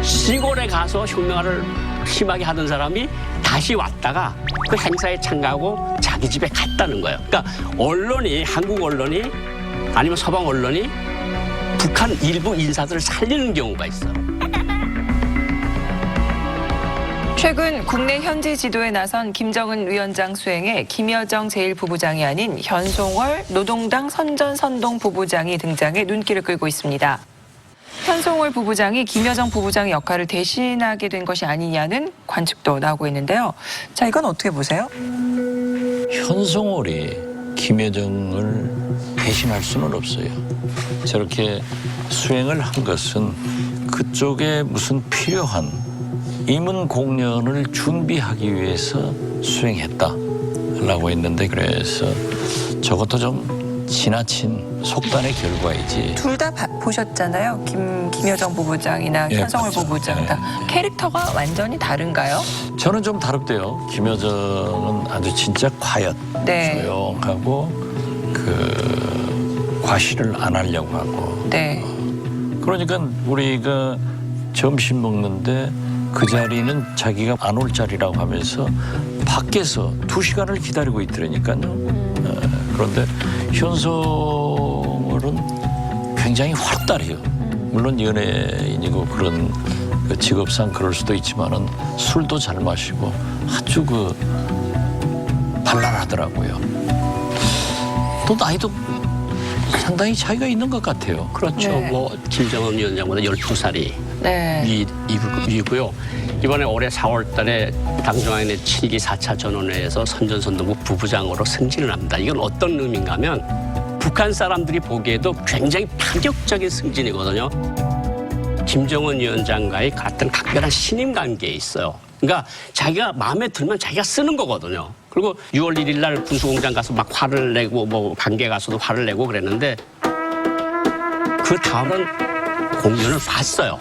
시골에 가서 혁명화를 심하게 하던 사람이 다시 왔다가 그 행사에 참가하고 자기 집에 갔다는 거예요. 그러니까 언론이 한국 언론이 아니면 서방 언론이 북한 일부 인사들을 살리는 경우가 있어요. 최근 국내 현지 지도에 나선 김정은 위원장 수행에 김여정 제1부부장이 아닌 현송월 노동당 선전선동 부부장이 등장해 눈길을 끌고 있습니다. 현송월 부부장이 김여정 부부장의 역할을 대신하게 된 것이 아니냐는 관측도 나오고 있는데요. 자, 이건 어떻게 보세요? 현송월이 김여정을 대신할 수는 없어요. 저렇게 수행을 한 것은 그쪽에 무슨 필요한 임원 공연을 준비하기 위해서 수행했다라고 했는데 그래서 저것도 좀 지나친 속단의 결과이지. 둘 다 보셨잖아요. 김여정 부부장이나 예, 현성월 그렇죠. 부부장 다. 캐릭터가 완전히 다른가요? 저는 좀 다릅대요. 김여정은 아주 진짜 콰이엇, 네. 조용하고 그 과시를 안 하려고 하고. 네. 그러니까 우리가 점심 먹는데 그 자리는 자기가 안 올 자리라고 하면서 밖에서 2시간을 기다리고 있더라니까요. 그런데 현성월은 굉장히 활달해요. 물론 연예인이고 그런 그 직업상 그럴 수도 있지만은 술도 잘 마시고 아주 그 발랄하더라고요. 또 나이도 상당히 차이가 있는 것 같아요. 그렇죠. 네. 뭐 김정은 위원장보다 12살이 네. 위고요. 이번에 올해 4월 달에 당중앙회 7기 4차 전원회에서 선전선동부 부부장으로 승진을 합니다. 이건 어떤 의미인가 하면 북한 사람들이 보기에도 굉장히 파격적인 승진이거든요. 김정은 위원장과의 같은 각별한 신임 관계에 있어요. 그러니까 자기가 마음에 들면 자기가 쓰는 거거든요. 그리고 6월 1일 날 군수공장 가서 막 화를 내고 뭐 관계 가서도 화를 내고 그랬는데 그 다음은 공연을 봤어요.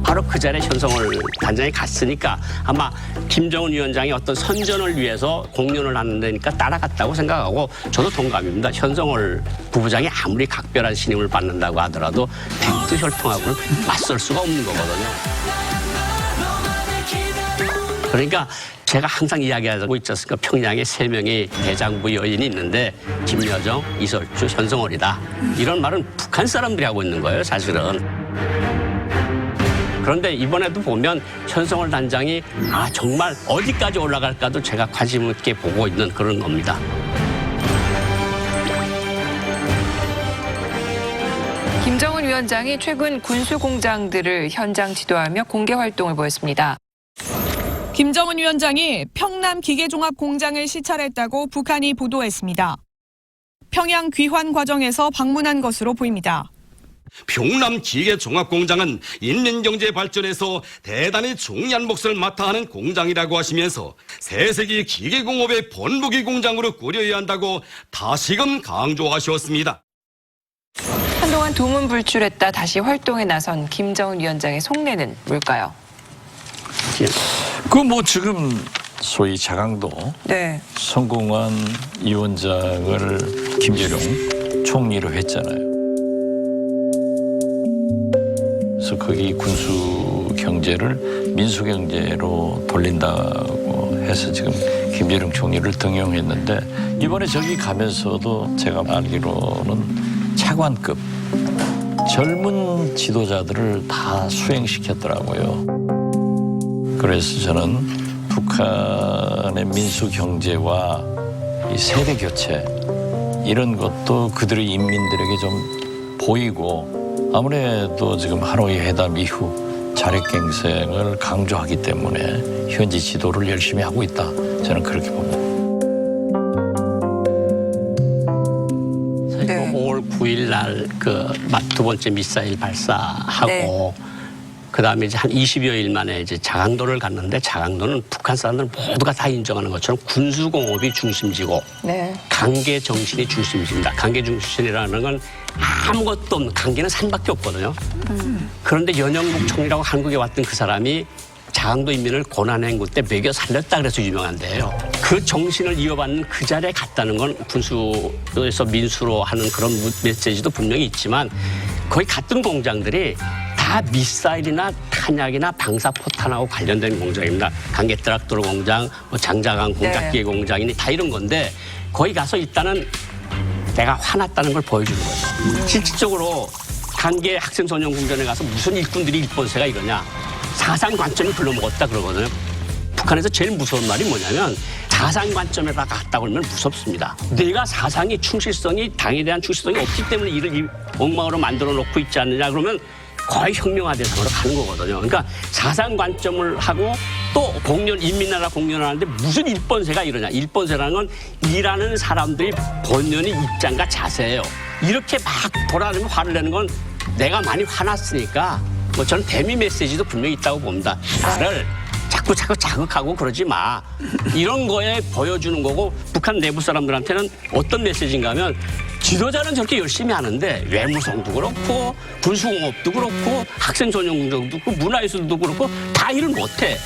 바로 그 자리에 현성월 단장이 갔으니까 아마 김정은 위원장이 어떤 선전을 위해서 공연을 하는 데니까 따라갔다고 생각하고 저도 동감입니다. 현성월 부부장이 아무리 각별한 신임을 받는다고 하더라도 백두혈통하고는 맞설 수가 없는 거거든요. 그러니까 제가 항상 이야기하고 있지 않습니까? 평양에 3명의 대장부 여인이 있는데 김여정, 이설주, 현성월이다. 이런 말은 북한 사람들이 하고 있는 거예요, 사실은. 그런데 이번에도 보면 현성월 단장이 정말 어디까지 올라갈까도 제가 관심 있게 보고 있는 그런 겁니다. 김정은 위원장이 최근 군수공장들을 현장 지도하며 공개 활동을 보였습니다. 김정은 위원장이 평남 기계종합공장을 시찰했다고 북한이 보도했습니다. 평양 귀환 과정에서 방문한 것으로 보입니다. 평남 기계종합공장은 인민경제 발전에서 대단히 중요한 몫을 맡아 하는 공장이라고 하시면서 세세기 기계공업의 본부기 공장으로 꾸려야 한다고 다시금 강조하셨습니다. 한동안 두문불출했다 다시 활동에 나선 김정은 위원장의 속내는 뭘까요? 그 뭐 지금 소위 자강도 네. 성공한 위원장을 김재룡 총리로 했잖아요. 그래서 거기 군수 경제를 민수 경제로 돌린다고 해서 지금 김재룡 총리를 등용했는데 이번에 저기 가면서도 제가 알기로는 차관급 젊은 지도자들을 다 수행시켰더라고요. 그래서 저는 북한의 민수 경제와 이 세대 교체 이런 것도 그들의 인민들에게 좀 보이고 아무래도 지금 하노이 회담 이후 자력갱생을 강조하기 때문에 현지 지도를 열심히 하고 있다. 저는 그렇게 봅니다. 사실 5월 9일 날 그 두 번째 미사일 발사하고 네. 그다음에 이제 한 20여일 만에 이제 자강도를 갔는데 자강도는 북한 사람들 모두가 다 인정하는 것처럼 군수공업이 중심지고 네. 강계 정신이 중심지입니다. 강계 정신이라는 건 아무것도 없는 강계는 산밖에 없거든요. 그런데 연영국 총리라고 한국에 왔던 그 사람이 자강도 인민을 고난행군 때 먹여 살렸다 그래서 유명한데요. 그 정신을 이어받는 그 자리에 갔다는 건 군수에서 민수로 하는 그런 메시지도 분명히 있지만 거의 같은 공장들이 다 미사일이나 탄약이나 방사포탄하고 관련된 공장입니다. 강계 트락토르 공장, 뭐 장자강 공작기계 공장이니 다 이런 건데 거기 가서 일단은 내가 화났다는 걸 보여주는 거예요. 실질적으로 강계 학생소년궁전에 가서 무슨 일꾼들이 일본세가 이러냐. 사상 관점이 글러먹었다 그러거든요. 북한에서 제일 무서운 말이 뭐냐면 사상 관점에다 갔다 그러면 무섭습니다. 내가 사상이 충실성이 당에 대한 충실성이 없기 때문에 이를 엉망으로 만들어 놓고 있지 않느냐 그러면 거의 혁명화 대상으로 가는 거거든요. 그러니까 사상 관점을 하고 또 공연 인민나라 공연을 하는데 무슨 일본세가 이러냐. 일본세라는 건 일하는 사람들이 본연의 입장과 자세예요. 이렇게 막 돌아다니면 화를 내는 건 내가 많이 화났으니까 뭐 저는 대미 메시지도 분명히 있다고 봅니다. 나를 자꾸 자극하고 그러지 마. 이런 거에 보여주는 거고 북한 내부 사람들한테는 어떤 메시지인가 하면 지도자는 저렇게 열심히 하는데 외무성도 그렇고 군수공업도 그렇고 학생 전용공정도 그렇고 문화예술도 그렇고 다 일을 못해.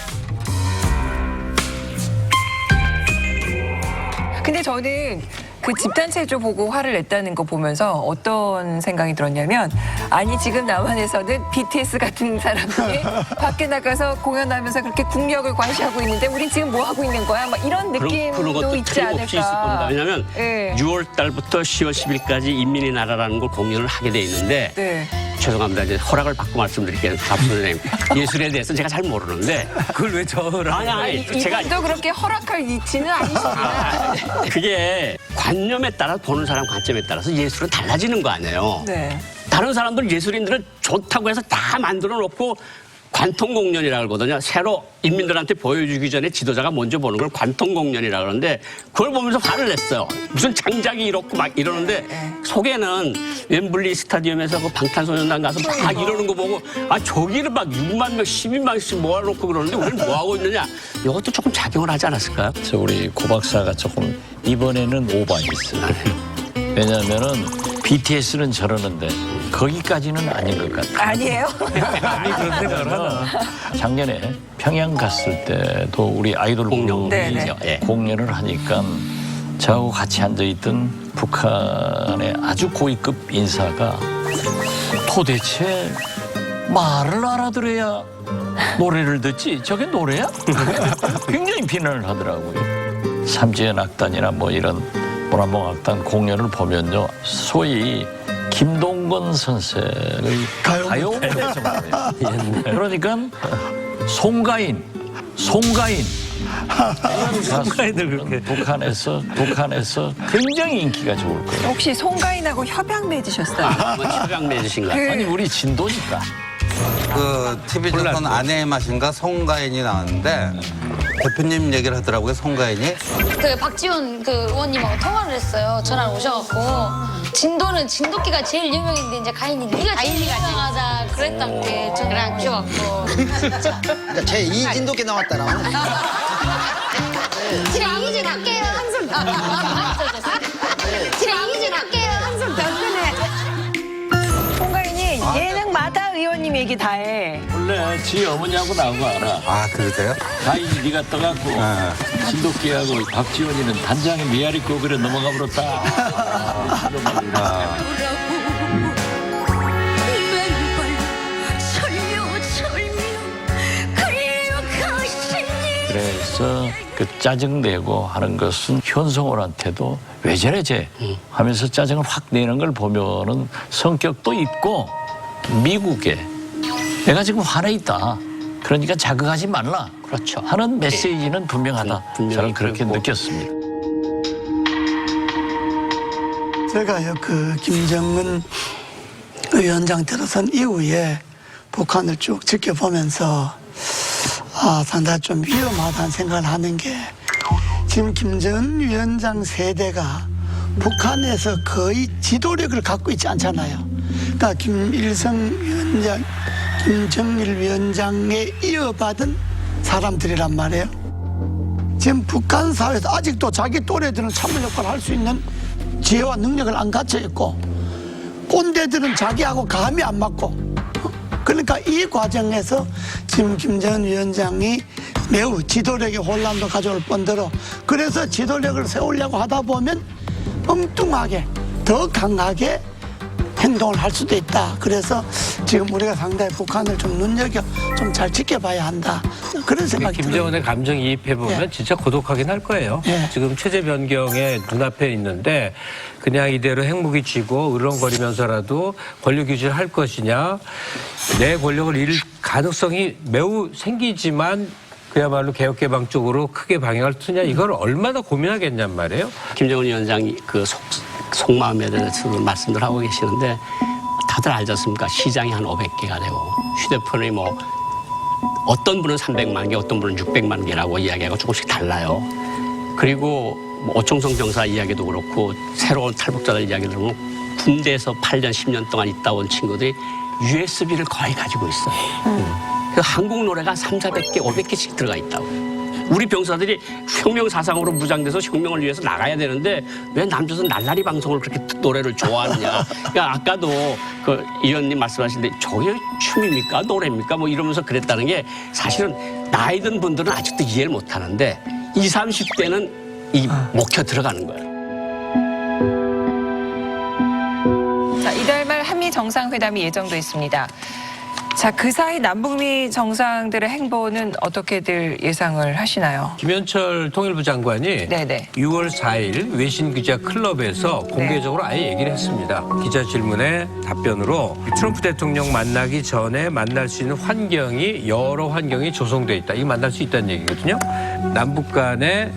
근데 저는 그 집단체조 보고 화를 냈다는 거 보면서 어떤 생각이 들었냐면 아니 지금 남한에서는 BTS 같은 사람들이 밖에 나가서 공연하면서 그렇게 국력을 과시하고 있는데 우린 지금 뭐 하고 있는 거야? 막 이런 느낌도 그런 것도 있지 틀림없이 있을 겁니다. 않을까. 왜냐하면 네. 6월 달부터 10월 10일까지 인민의 나라라는 걸 공연을 하게 돼 있는데 네. 죄송합니다. 이제 허락을 받고 말씀드릴게요. 박 선생님. 예술에 대해서 제가 잘 모르는데 그걸 왜 저를 아니 제가 이분도 그렇게 허락할 이치는 아니십니다. 그게 관념에 따라 보는 사람 관점에 따라서 예술은 달라지는 거 아니에요. 네. 다른 사람들 예술인들은 좋다고 해서 다 만들어 놓고 관통공연이라고 그러거든요. 새로 인민들한테 보여주기 전에 지도자가 먼저 보는 걸 관통공연이라고 그러는데 그걸 보면서 화를 냈어요. 무슨 장작이 이렇고 막 이러는데 속에는 웸블리 스타디움에서 그 방탄소년단 가서 막 이러는 거 보고 아 저기를 막 6만 명, 12만씩 모아놓고 그러는데 우리는 뭐 하고 있느냐. 이것도 조금 작용을 하지 않았을까요? 저 우리 고 박사가 조금 이번에는 오반이 있어요. 왜냐하면은 BTS는 저러는데 거기까지는 아닌 것 같아요. 아니에요? 아니 그런 생각을 하나. 작년에 평양 갔을 때도 우리 아이돌 그룹이 공연을 하니까 저하고 같이 앉아있던 북한의 아주 고위급 인사가 도대체 말을 알아들어야 노래를 듣지 저게 노래야? 굉장히 비난을 하더라고요. 삼지연 악단이나 뭐 이런 문화봉악단 공연을 보면요. 소위 김동건 선생의 가요 무대 정도예요. 그러니까 송가인 가수들 그렇게 북한에서 굉장히 인기가 좋을 거예요. 혹시 송가인하고 협약 맺으셨어요? 뭐 협약 맺으신가? 아니 우리 진도니까. 그 TV조선 아내의 맛인가 송가인이 나왔는데 대표님 얘기를 하더라고요. 송가인이 그 박지원 그 의원님하고 통화를 했어요. 전화를 오셔갖고 진도는 진돗개가 제일 유명인데 이제 가인이 네가 제일 유명하다 그랬단 게 저는 안 끼워갖고 그러니까 제 2 진돗개 나왔다라. 지금 아버지 갈게요 한숨 지금 아버지 갈게요 한숨 더 끄네. 송가인이 예능마다 의원님 얘기 다 해. 원래 지 어머니하고 나하고 알아. 아 그러세요? 가인이 네가 떠갖고 진돗개하고 박지원이는 단장의 메아리 고기로 넘어가 버렸다. 그래서 그 짜증내고 하는 것은 현성월한테도 왜 저래 쟤 하면서 짜증을 확 내는 걸 보면은 성격도 있고 미국에 내가 지금 화내 있다. 그러니까 자극하지 말라. 그렇죠. 하는 메시지는 분명하다. 저는 그렇게 느꼈습니다. 제가요 그 김정은 위원장 들어선 이후에 북한을 쭉 지켜보면서 상당히 좀 위험하다는 생각을 하는 게 지금 김정은 위원장 세대가 북한에서 거의 지도력을 갖고 있지 않잖아요. 그러니까 김일성 위원장, 김정일 위원장에 이어받은 사람들이란 말이에요. 지금 북한 사회에서 아직도 자기 또래들은 참을 역할을 할 수 있는 지혜와 능력을 안 갖춰 있고 꼰대들은 자기하고 감이 안 맞고 그러니까 이 과정에서 지금 김정은 위원장이 매우 지도력의 혼란도 가져올 뿐더러 그래서 지도력을 세우려고 하다 보면 엉뚱하게 더 강하게 행동을 할 수도 있다. 그래서 지금 우리가 상당히 북한을 좀 눈여겨 좀 잘 지켜봐야 한다. 그런 생각이 들어요. 김정은의 감정이입해 보면 진짜 고독하긴 할 거예요. 지금 체제 변경의 눈앞에 있는데 그냥 이대로 핵무기 쥐고 으렁거리면서라도 권력 유지를 할 것이냐, 내 권력을 잃을 가능성이 매우 생기지만 그야말로 개혁개방 쪽으로 크게 방향을 트냐, 이걸 얼마나 고민하겠냔 말이에요. 김정은 위원장이 그 속마음에 대해서 말씀들 하고 계시는데 다들 알지 않습니까? 시장이 한 500개가 되고 휴대폰이 뭐 어떤 분은 300만 개, 어떤 분은 600만 개라고 이야기하고 조금씩 달라요. 그리고 뭐 오청성 병사 이야기도 그렇고 새로운 탈북자들 이야기를 들으면 군대에서 8년, 10년 동안 있다 온 친구들이 USB를 거의 가지고 있어요. 그 한국 노래가 300개, 500개씩 들어가 있다고. 우리 병사들이 혁명 사상으로 무장돼서 혁명을 위해서 나가야 되는데 왜 남조선 날라리 방송을 그렇게 노래를 좋아하느냐. 그러니까 아까도 그 의원님 말씀하신데 저게 춤입니까? 노래입니까? 뭐 이러면서 그랬다는 게 사실은 나이 든 분들은 아직도 이해를 못 하는데 20, 30대는 이 먹혀 들어가는 거예요. 자, 이달 말 한미 정상회담이 예정돼 있습니다. 자, 그 사이 남북미 정상들의 행보는 어떻게들 예상을 하시나요? 김현철 통일부 장관이 네네. 6월 4일 외신 기자 클럽에서 공개적으로 아예 얘기를 했습니다. 기자 질문에 답변으로 트럼프 대통령 만나기 전에 만날 수 있는 환경이 여러 환경이 조성돼 있다. 이거 만날 수 있다는 얘기거든요. 남북 간에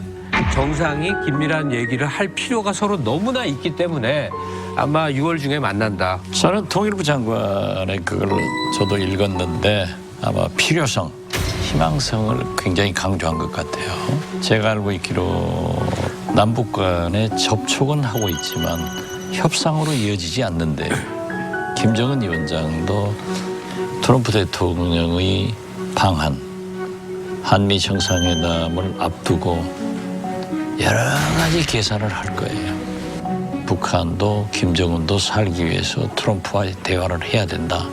정상이 긴밀한 얘기를 할 필요가 서로 너무나 있기 때문에 아마 6월 중에 만난다. 저는 통일부 장관의 그걸 저도 읽었는데 아마 필요성, 희망성을 굉장히 강조한 것 같아요. 제가 알고 있기로 남북 간의 접촉은 하고 있지만 협상으로 이어지지 않는데 김정은 위원장도 트럼프 대통령의 방한, 한미 정상회담을 앞두고 여러 가지 계산을 할 거예요. 북한도 김정은도 살기 위해서 트럼프와 대화를 해야 된다.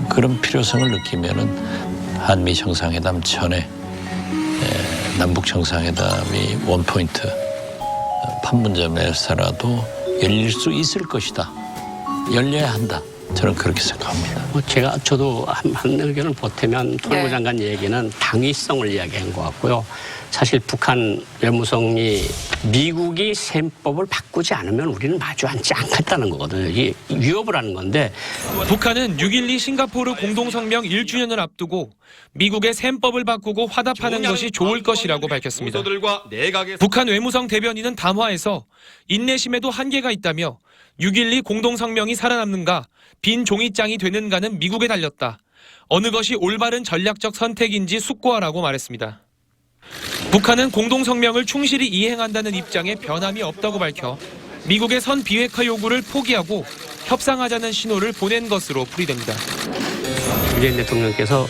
그런 필요성을 느끼면은 한미 정상회담 전에 남북 정상회담이 원포인트 판문점에서라도 열릴 수 있을 것이다. 열려야 한다. 저는 그렇게 생각합니다. 저도 한 의견을 보태면 통일부 네. 장관 얘기는 당위성을 이야기한 것 같고요. 사실 북한 외무성이 미국이 셈법을 바꾸지 않으면 우리는 마주 앉지 않겠다는 거거든요. 이게 위협을 하는 건데. 북한은 6.12 싱가포르 공동성명 1주년을 앞두고 미국의 셈법을 바꾸고 화답하는 것이 좋을 것이라고 밝혔습니다. 북한 외무성 대변인은 담화에서 인내심에도 한계가 있다며 6.12 공동성명이 살아남는가 빈 종이장이 되는가는 미국에 달렸다. 어느 것이 올바른 전략적 선택인지 숙고하라고 말했습니다. 북한은 공동성명을 충실히 이행한다는 입장에 변함이 없다고 밝혀 미국의 선 비핵화 요구를 포기하고 협상하자는 신호를 보낸 것으로 풀이됩니다. 문재인 대통령께서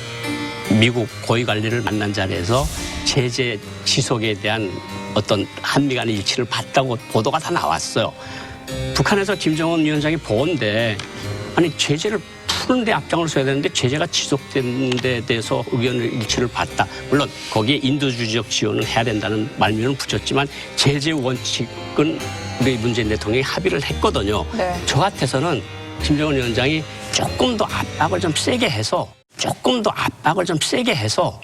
미국 고위 관리를 만난 자리에서 제재 지속에 대한 어떤 한미 간의 일치를 봤다고 보도가 다 나왔어요. 북한에서 김정은 위원장이 보건데 아니 제재를 푸는 데 앞장을 서야 되는데 제재가 지속되는 데 대해서 의견을 일치를 봤다. 물론 거기에 인도주의적 지원을 해야 된다는 말미는 붙였지만 제재 원칙은 우리 문재인 대통령이 합의를 했거든요. 네. 저 같아서는 김정은 위원장이 조금 더 압박을 좀 세게 해서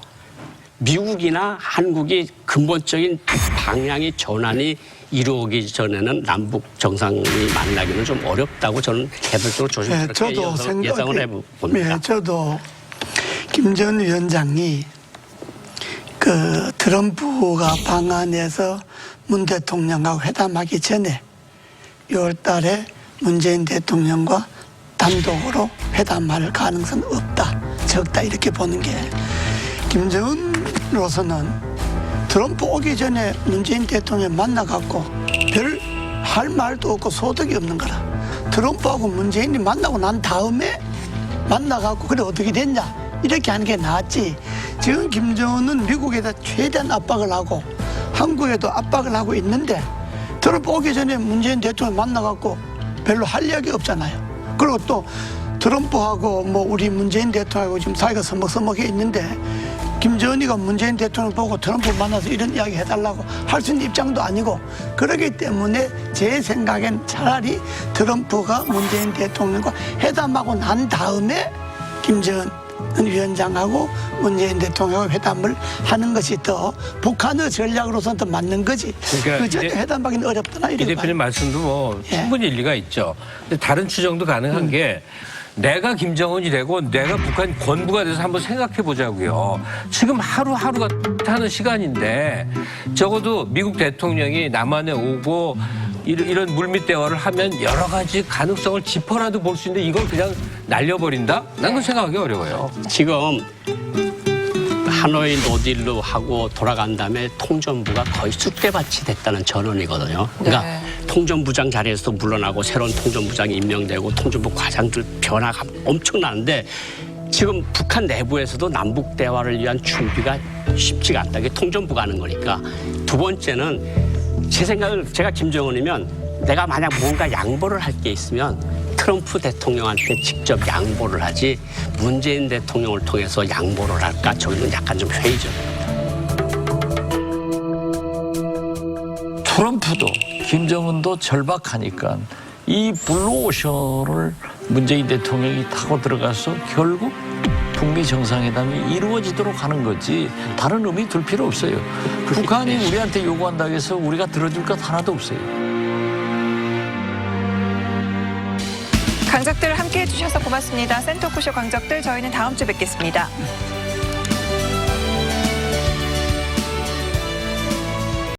미국이나 한국이 근본적인 방향의 전환이 이루어지기 전에는 남북 정상이 만나기는 좀 어렵다고 저는 개별적으로 조심스럽게 예상을 해봅니다. 네, 저도 김 전 위원장이 그 트럼프가 방한해서 문 대통령하고 회담하기 전에 6월 달에 문재인 대통령과 단독으로 회담할 가능성은 없다, 적다 이렇게 보는 게 김정은으로서는 트럼프 오기 전에 문재인 대통령 만나갖고 별 할 말도 없고 소득이 없는 거라. 트럼프하고 문재인이 만나고 난 다음에 만나갖고 그래 어떻게 됐냐 이렇게 하는 게 낫지. 지금 김정은은 미국에다 최대한 압박을 하고 한국에도 압박을 하고 있는데 트럼프 오기 전에 문재인 대통령 만나갖고 별로 할 이야기 없잖아요. 그리고 또 트럼프하고 뭐 우리 문재인 대통령하고 지금 사이가 서먹서먹해 있는데 김정은이가 문재인 대통령 보고 트럼프 만나서 이런 이야기 해달라고 할 수 있는 입장도 아니고 그렇기 때문에 제 생각엔 차라리 트럼프가 문재인 대통령과 회담하고 난 다음에 김정은 위원장하고 문재인 대통령과 회담을 하는 것이 더 북한의 전략으로서는 더 맞는 거지. 그러니까 그 전에 회담하기는 어렵더나 이 이런 대표님 말씀도 뭐 예. 충분히 일리가 있죠. 근데 다른 추정도 가능한 게 내가 김정은이 되고 내가 북한 권부가 돼서 한번 생각해 보자고요. 지금 하루하루가 하는 시간인데 적어도 미국 대통령이 남한에 오고 이런 물밑 대화를 하면 여러 가지 가능성을 짚어라도 볼 수 있는데 이걸 그냥 날려버린다? 난 그건 생각하기 어려워요. 지금 하노이 노딜로 하고 돌아간 다음에 통전부가 거의 쑥대밭이 됐다는 전언이거든요. 그러니까 네. 통전부장 자리에서 물러나고 새로운 통전부장이 임명되고 통전부 과장들 변화가 엄청나는데 지금 북한 내부에서도 남북 대화를 위한 준비가 쉽지가 않다. 이게 통전부가 하는 거니까. 두 번째는 제 생각을 제가 김정은이면 내가 만약 뭔가 양보를 할 게 있으면 트럼프 대통령한테 직접 양보를 하지 문재인 대통령을 통해서 양보를 할까? 저는 약간 좀 회의적이에요. 트럼프도 김정은도 절박하니까 이 블루오션을 문재인 대통령이 타고 들어가서 결국 북미 정상회담이 이루어지도록 하는 거지 다른 의미 둘 필요 없어요. 북한이 우리한테 요구한다고 해서 우리가 들어줄 것 하나도 없어요. 강적들 함께해 주셔서 고맙습니다. 센터쿠쇼 강적들 저희는 다음 주 뵙겠습니다.